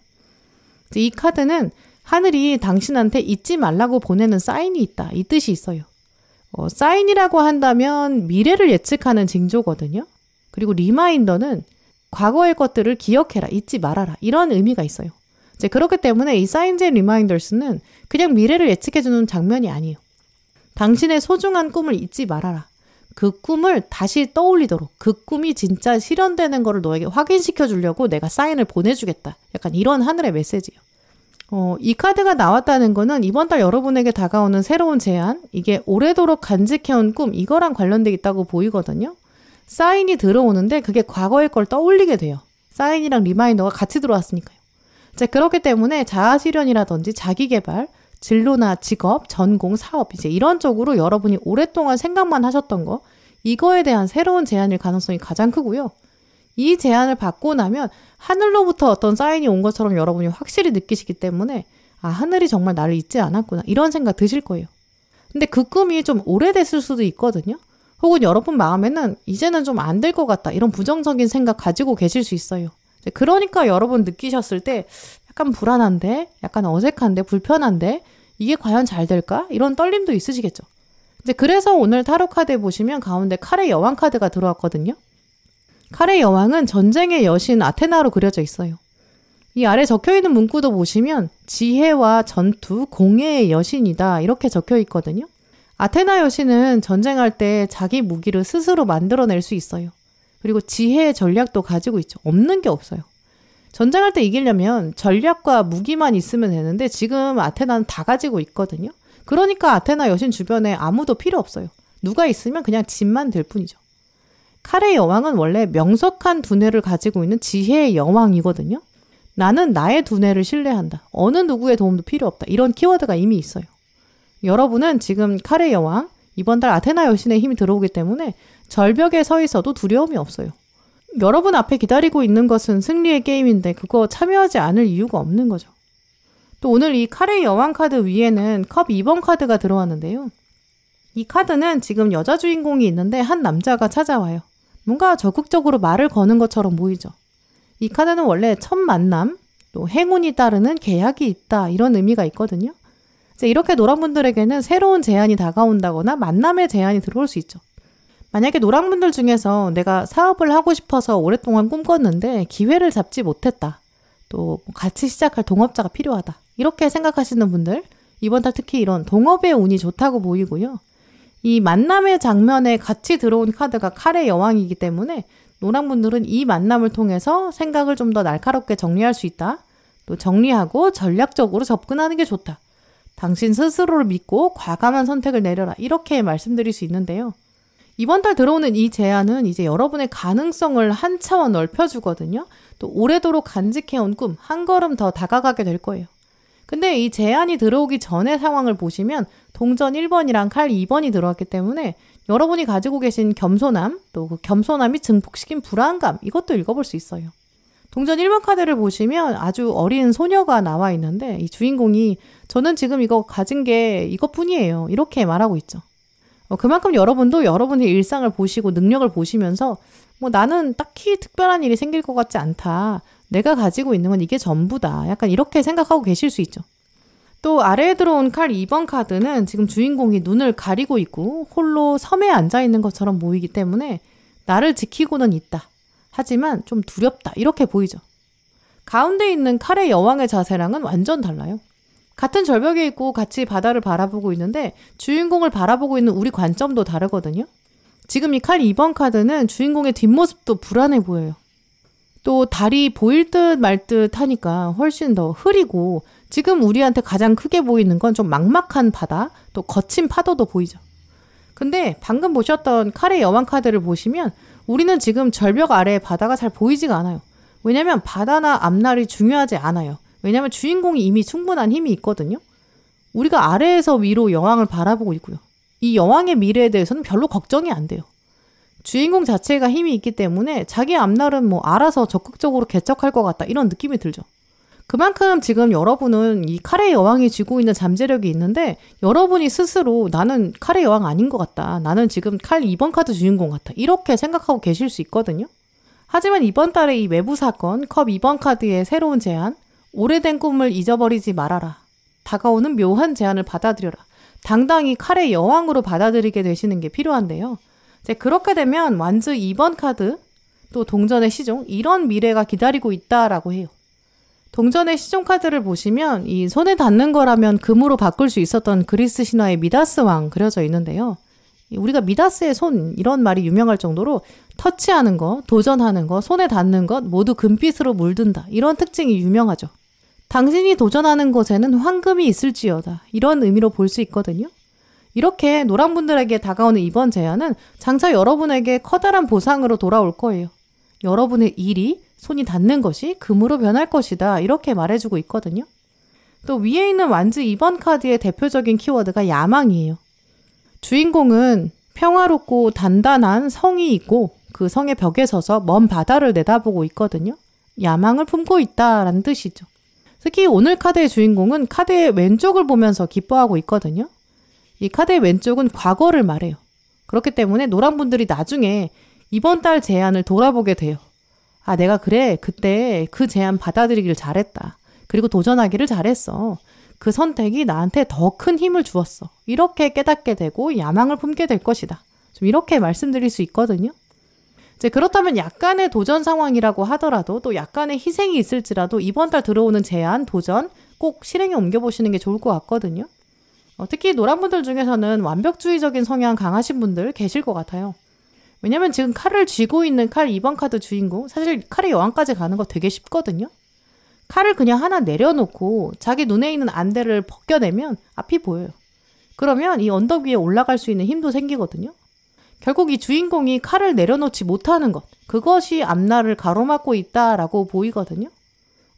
이 카드는 하늘이 당신한테 잊지 말라고 보내는 사인이 있다. 이 뜻이 있어요. 사인이라고 한다면 미래를 예측하는 징조거든요. 그리고 리마인더는 과거의 것들을 기억해라, 잊지 말아라 이런 의미가 있어요. 이제 그렇기 때문에 이 Signs and Reminders는 그냥 미래를 예측해주는 장면이 아니에요. 당신의 소중한 꿈을 잊지 말아라. 그 꿈을 다시 떠올리도록 그 꿈이 진짜 실현되는 거를 너에게 확인시켜 주려고 내가 사인을 보내주겠다. 약간 이런 하늘의 메시지예요. 이 카드가 나왔다는 거는 이번 달 여러분에게 다가오는 새로운 제안, 이게 오래도록 간직해온 꿈, 이거랑 관련돼 있다고 보이거든요. 사인이 들어오는데 그게 과거의 걸 떠올리게 돼요. 사인이랑 리마인더가 같이 들어왔으니까요. 이제 그렇기 때문에 자아실현이라든지 자기개발, 진로나 직업, 전공, 사업 이제 이런 쪽으로 여러분이 오랫동안 생각만 하셨던 거 이거에 대한 새로운 제안일 가능성이 가장 크고요. 이 제안을 받고 나면 하늘로부터 어떤 사인이 온 것처럼 여러분이 확실히 느끼시기 때문에 아 하늘이 정말 나를 잊지 않았구나 이런 생각 드실 거예요. 근데 그 꿈이 좀 오래됐을 수도 있거든요. 혹은 여러분 마음에는 이제는 좀 안 될 것 같다 이런 부정적인 생각 가지고 계실 수 있어요. 그러니까 여러분 느끼셨을 때 약간 불안한데, 약간 어색한데, 불편한데 이게 과연 잘 될까? 이런 떨림도 있으시겠죠. 이제 그래서 오늘 타로 카드에 보시면 가운데 칼의 여왕 카드가 들어왔거든요. 칼의 여왕은 전쟁의 여신 아테나로 그려져 있어요. 이 아래 적혀있는 문구도 보시면 지혜와 전투, 공예의 여신이다 이렇게 적혀 있거든요. 아테나 여신은 전쟁할 때 자기 무기를 스스로 만들어낼 수 있어요. 그리고 지혜의 전략도 가지고 있죠. 없는 게 없어요. 전쟁할 때 이기려면 전략과 무기만 있으면 되는데 지금 아테나는 다 가지고 있거든요. 그러니까 아테나 여신 주변에 아무도 필요 없어요. 누가 있으면 그냥 집만 될 뿐이죠. 칼의 여왕은 원래 명석한 두뇌를 가지고 있는 지혜의 여왕이거든요. 나는 나의 두뇌를 신뢰한다. 어느 누구의 도움도 필요 없다. 이런 키워드가 이미 있어요. 여러분은 지금 칼의 여왕, 이번 달 아테나 여신의 힘이 들어오기 때문에 절벽에 서 있어도 두려움이 없어요. 여러분 앞에 기다리고 있는 것은 승리의 게임인데 그거 참여하지 않을 이유가 없는 거죠. 또 오늘 이 칼의 여왕 카드 위에는 컵 2번 카드가 들어왔는데요. 이 카드는 지금 여자 주인공이 있는데 한 남자가 찾아와요. 뭔가 적극적으로 말을 거는 것처럼 보이죠. 이 카드는 원래 첫 만남, 또 행운이 따르는 계약이 있다 이런 의미가 있거든요. 이렇게 노랑분들에게는 새로운 제안이 다가온다거나 만남의 제안이 들어올 수 있죠. 만약에 노랑분들 중에서 내가 사업을 하고 싶어서 오랫동안 꿈꿨는데 기회를 잡지 못했다. 또 같이 시작할 동업자가 필요하다. 이렇게 생각하시는 분들 이번 달 특히 이런 동업의 운이 좋다고 보이고요. 이 만남의 장면에 같이 들어온 카드가 칼의 여왕이기 때문에 노랑분들은 이 만남을 통해서 생각을 좀 더 날카롭게 정리할 수 있다. 또 정리하고 전략적으로 접근하는 게 좋다. 당신 스스로를 믿고 과감한 선택을 내려라. 이렇게 말씀드릴 수 있는데요. 이번 달 들어오는 이 제안은 이제 여러분의 가능성을 한 차원 넓혀주거든요. 또 오래도록 간직해온 꿈, 한 걸음 더 다가가게 될 거예요. 근데 이 제안이 들어오기 전의 상황을 보시면 동전 1번이랑 칼 2번이 들어왔기 때문에 여러분이 가지고 계신 겸손함, 또 그 겸손함이 증폭시킨 불안감, 이것도 읽어볼 수 있어요. 동전 1번 카드를 보시면 아주 어린 소녀가 나와 있는데 이 주인공이 저는 지금 이거 가진 게 이것뿐이에요. 이렇게 말하고 있죠. 그만큼 여러분도 여러분의 일상을 보시고 능력을 보시면서 나는 딱히 특별한 일이 생길 것 같지 않다. 내가 가지고 있는 건 이게 전부다. 약간 이렇게 생각하고 계실 수 있죠. 또 아래에 들어온 칼 2번 카드는 지금 주인공이 눈을 가리고 있고 홀로 섬에 앉아 있는 것처럼 보이기 때문에 나를 지키고는 있다. 하지만 좀 두렵다. 이렇게 보이죠. 가운데 있는 칼의 여왕의 자세랑은 완전 달라요. 같은 절벽에 있고 같이 바다를 바라보고 있는데 주인공을 바라보고 있는 우리 관점도 다르거든요. 지금 이 칼 2번 카드는 주인공의 뒷모습도 불안해 보여요. 또 달이 보일 듯 말 듯 하니까 훨씬 더 흐리고 지금 우리한테 가장 크게 보이는 건 좀 막막한 바다, 또 거친 파도도 보이죠. 근데 방금 보셨던 칼의 여왕 카드를 보시면 우리는 지금 절벽 아래의 바다가 잘 보이지가 않아요. 왜냐면 바다나 앞날이 중요하지 않아요. 왜냐면 주인공이 이미 충분한 힘이 있거든요. 우리가 아래에서 위로 여왕을 바라보고 있고요. 이 여왕의 미래에 대해서는 별로 걱정이 안 돼요. 주인공 자체가 힘이 있기 때문에 자기 앞날은 알아서 적극적으로 개척할 것 같다. 이런 느낌이 들죠. 그만큼 지금 여러분은 이 칼의 여왕이 쥐고 있는 잠재력이 있는데 여러분이 스스로 나는 칼의 여왕 아닌 것 같다. 나는 지금 칼 2번 카드 주인공 같아. 이렇게 생각하고 계실 수 있거든요. 하지만 이번 달에 이 외부 사건, 컵 2번 카드의 새로운 제안, 오래된 꿈을 잊어버리지 말아라. 다가오는 묘한 제안을 받아들여라. 당당히 칼의 여왕으로 받아들이게 되시는 게 필요한데요. 이제 그렇게 되면 완즈 2번 카드, 또 동전의 시종, 이런 미래가 기다리고 있다라고 해요. 동전의 시종 카드를 보시면 이 손에 닿는 거라면 금으로 바꿀 수 있었던 그리스 신화의 미다스 왕 그려져 있는데요. 우리가 미다스의 손 이런 말이 유명할 정도로 터치하는 거, 도전하는 거, 손에 닿는 것 모두 금빛으로 물든다. 이런 특징이 유명하죠. 당신이 도전하는 것에는 황금이 있을지어다. 이런 의미로 볼 수 있거든요. 이렇게 노랑분들에게 다가오는 이번 제안은 장차 여러분에게 커다란 보상으로 돌아올 거예요. 여러분의 일이 손이 닿는 것이 금으로 변할 것이다. 이렇게 말해주고 있거든요. 또 위에 있는 완즈 2번 카드의 대표적인 키워드가 야망이에요. 주인공은 평화롭고 단단한 성이 있고 그 성의 벽에 서서 먼 바다를 내다보고 있거든요. 야망을 품고 있다라는 뜻이죠. 특히 오늘 카드의 주인공은 카드의 왼쪽을 보면서 기뻐하고 있거든요. 이 카드의 왼쪽은 과거를 말해요. 그렇기 때문에 노랑분들이 나중에 이번 달 제안을 돌아보게 돼요. 아, 내가 그래. 그때 그 제안 받아들이기를 잘했다. 그리고 도전하기를 잘했어. 그 선택이 나한테 더 큰 힘을 주었어. 이렇게 깨닫게 되고 야망을 품게 될 것이다. 좀 이렇게 말씀드릴 수 있거든요. 이제 그렇다면 약간의 도전 상황이라고 하더라도 또 약간의 희생이 있을지라도 이번 달 들어오는 제안, 도전 꼭 실행에 옮겨보시는 게 좋을 것 같거든요. 특히 노랑분들 중에서는 완벽주의적인 성향 강하신 분들 계실 것 같아요. 왜냐면 지금 칼을 쥐고 있는 칼 2번 카드 주인공, 사실 칼의 여왕까지 가는 거 되게 쉽거든요. 칼을 그냥 하나 내려놓고 자기 눈에 있는 안대를 벗겨내면 앞이 보여요. 그러면 이 언덕 위에 올라갈 수 있는 힘도 생기거든요. 결국 이 주인공이 칼을 내려놓지 못하는 것, 그것이 앞날을 가로막고 있다라고 보이거든요.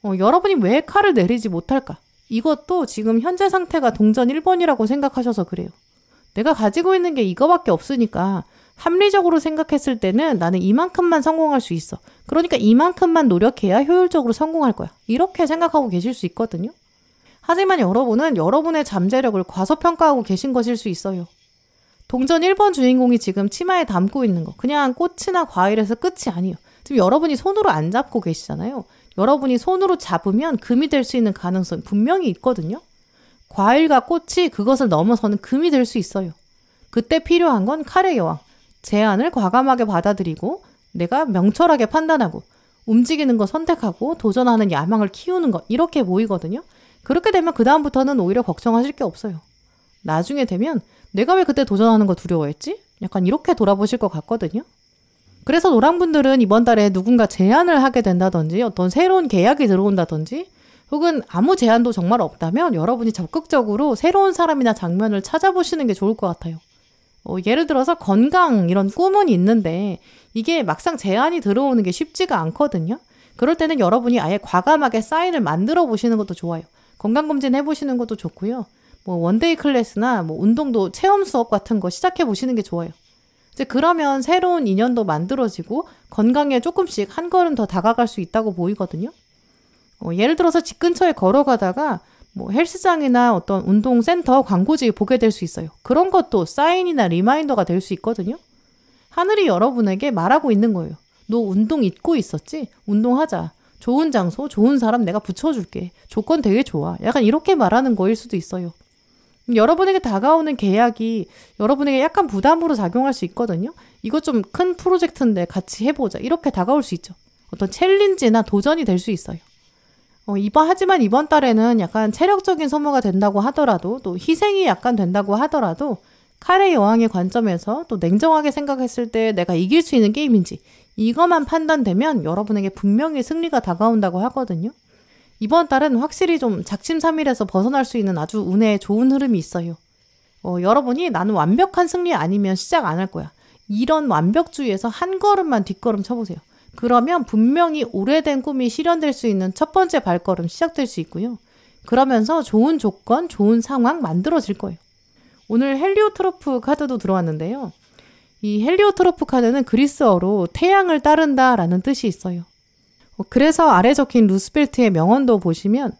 여러분이 왜 칼을 내리지 못할까? 이것도 지금 현재 상태가 동전 1번이라고 생각하셔서 그래요. 내가 가지고 있는 게 이거밖에 없으니까 합리적으로 생각했을 때는 나는 이만큼만 성공할 수 있어. 그러니까 이만큼만 노력해야 효율적으로 성공할 거야. 이렇게 생각하고 계실 수 있거든요. 하지만 여러분은 여러분의 잠재력을 과소평가하고 계신 것일 수 있어요. 동전 1번 주인공이 지금 치마에 담고 있는 거 그냥 꽃이나 과일에서 끝이 아니에요. 지금 여러분이 손으로 안 잡고 계시잖아요. 여러분이 손으로 잡으면 금이 될 수 있는 가능성 분명히 있거든요. 과일과 꽃이 그것을 넘어서는 금이 될 수 있어요. 그때 필요한 건 칼의 여왕. 제안을 과감하게 받아들이고 내가 명철하게 판단하고 움직이는 거 선택하고 도전하는 야망을 키우는 것 이렇게 보이거든요. 그렇게 되면 그 다음부터는 오히려 걱정하실 게 없어요. 나중에 되면 내가 왜 그때 도전하는 거 두려워했지? 약간 이렇게 돌아보실 것 같거든요. 그래서 노랑분들은 이번 달에 누군가 제안을 하게 된다든지 어떤 새로운 계약이 들어온다든지 혹은 아무 제한도 정말 없다면 여러분이 적극적으로 새로운 사람이나 장면을 찾아보시는 게 좋을 것 같아요. 예를 들어서 건강 이런 꿈은 있는데 이게 막상 제안이 들어오는 게 쉽지가 않거든요. 그럴 때는 여러분이 아예 과감하게 사인을 만들어 보시는 것도 좋아요. 건강검진 해보시는 것도 좋고요. 원데이 클래스나 운동도 체험 수업 같은 거 시작해 보시는 게 좋아요. 이제 그러면 새로운 인연도 만들어지고 건강에 조금씩 한 걸음 더 다가갈 수 있다고 보이거든요. 예를 들어서 집 근처에 걸어가다가 헬스장이나 어떤 운동센터 광고지 보게 될 수 있어요. 그런 것도 사인이나 리마인더가 될 수 있거든요. 하늘이 여러분에게 말하고 있는 거예요. 너 운동 잊고 있었지? 운동하자. 좋은 장소, 좋은 사람 내가 붙여줄게. 조건 되게 좋아. 약간 이렇게 말하는 거일 수도 있어요. 여러분에게 다가오는 계약이 여러분에게 약간 부담으로 작용할 수 있거든요. 이거 좀 큰 프로젝트인데 같이 해보자. 이렇게 다가올 수 있죠. 어떤 챌린지나 도전이 될 수 있어요. 하지만 이번 달에는 약간 체력적인 소모가 된다고 하더라도 또 희생이 약간 된다고 하더라도 칼의 여왕의 관점에서 또 냉정하게 생각했을 때 내가 이길 수 있는 게임인지 이것만 판단되면 여러분에게 분명히 승리가 다가온다고 하거든요. 이번 달은 확실히 좀 작심삼일에서 벗어날 수 있는 아주 운의 좋은 흐름이 있어요. 여러분이 나는 완벽한 승리 아니면 시작 안 할 거야. 이런 완벽주의에서 한 걸음만 뒷걸음 쳐보세요. 그러면 분명히 오래된 꿈이 실현될 수 있는 첫 번째 발걸음 시작될 수 있고요. 그러면서 좋은 조건, 좋은 상황 만들어질 거예요. 오늘 헬리오트로프 카드도 들어왔는데요. 이 헬리오트로프 카드는 그리스어로 태양을 따른다라는 뜻이 있어요. 그래서 아래 적힌 루스벨트의 명언도 보시면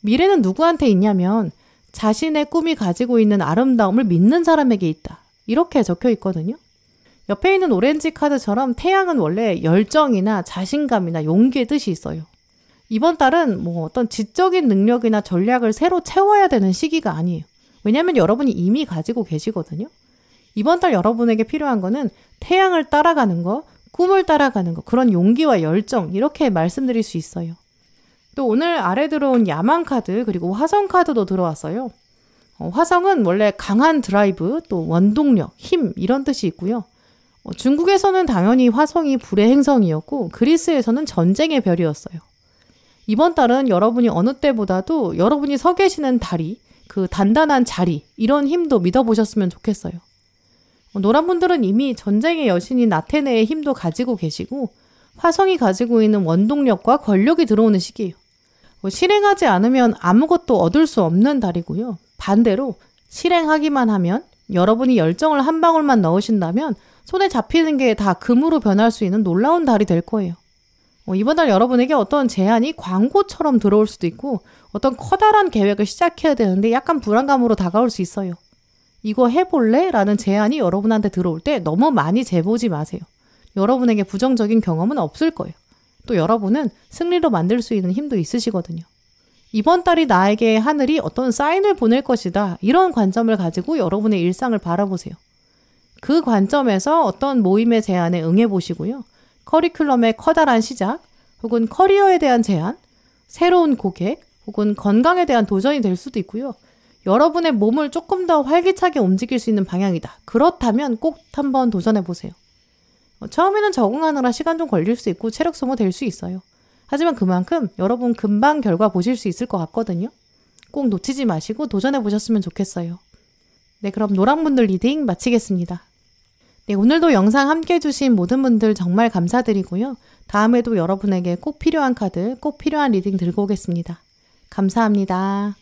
미래는 누구한테 있냐면 자신의 꿈이 가지고 있는 아름다움을 믿는 사람에게 있다. 이렇게 적혀 있거든요. 옆에 있는 오렌지 카드처럼 태양은 원래 열정이나 자신감이나 용기의 뜻이 있어요. 이번 달은 어떤 지적인 능력이나 전략을 새로 채워야 되는 시기가 아니에요. 왜냐하면 여러분이 이미 가지고 계시거든요. 이번 달 여러분에게 필요한 거는 태양을 따라가는 거, 꿈을 따라가는 거, 그런 용기와 열정 이렇게 말씀드릴 수 있어요. 또 오늘 아래 들어온 야망 카드 그리고 화성 카드도 들어왔어요. 화성은 원래 강한 드라이브, 또 원동력, 힘 이런 뜻이 있고요. 중국에서는 당연히 화성이 불의 행성이었고 그리스에서는 전쟁의 별이었어요. 이번 달은 여러분이 어느 때보다도 여러분이 서 계시는 다리, 그 단단한 자리 이런 힘도 믿어보셨으면 좋겠어요. 노란 분들은 이미 전쟁의 여신인 아테네의 힘도 가지고 계시고 화성이 가지고 있는 원동력과 권력이 들어오는 시기예요. 실행하지 않으면 아무것도 얻을 수 없는 달이고요. 반대로 실행하기만 하면 여러분이 열정을 한 방울만 넣으신다면 손에 잡히는 게 다 금으로 변할 수 있는 놀라운 달이 될 거예요. 이번 달 여러분에게 어떤 제안이 광고처럼 들어올 수도 있고 어떤 커다란 계획을 시작해야 되는데 약간 불안감으로 다가올 수 있어요. 이거 해볼래? 라는 제안이 여러분한테 들어올 때 너무 많이 재보지 마세요. 여러분에게 부정적인 경험은 없을 거예요. 또 여러분은 승리로 만들 수 있는 힘도 있으시거든요. 이번 달이 나에게 하늘이 어떤 사인을 보낼 것이다. 이런 관점을 가지고 여러분의 일상을 바라보세요. 그 관점에서 어떤 모임의 제안에 응해보시고요. 커리큘럼의 커다란 시작, 혹은 커리어에 대한 제안, 새로운 고객, 혹은 건강에 대한 도전이 될 수도 있고요. 여러분의 몸을 조금 더 활기차게 움직일 수 있는 방향이다. 그렇다면 꼭 한번 도전해보세요. 처음에는 적응하느라 시간 좀 걸릴 수 있고 체력 소모될 수 있어요. 하지만 그만큼 여러분 금방 결과 보실 수 있을 것 같거든요. 꼭 놓치지 마시고 도전해보셨으면 좋겠어요. 네, 그럼 노랑분들 리딩 마치겠습니다. 네, 오늘도 영상 함께 해주신 모든 분들 정말 감사드리고요. 다음에도 여러분에게 꼭 필요한 카드, 꼭 필요한 리딩 들고 오겠습니다. 감사합니다.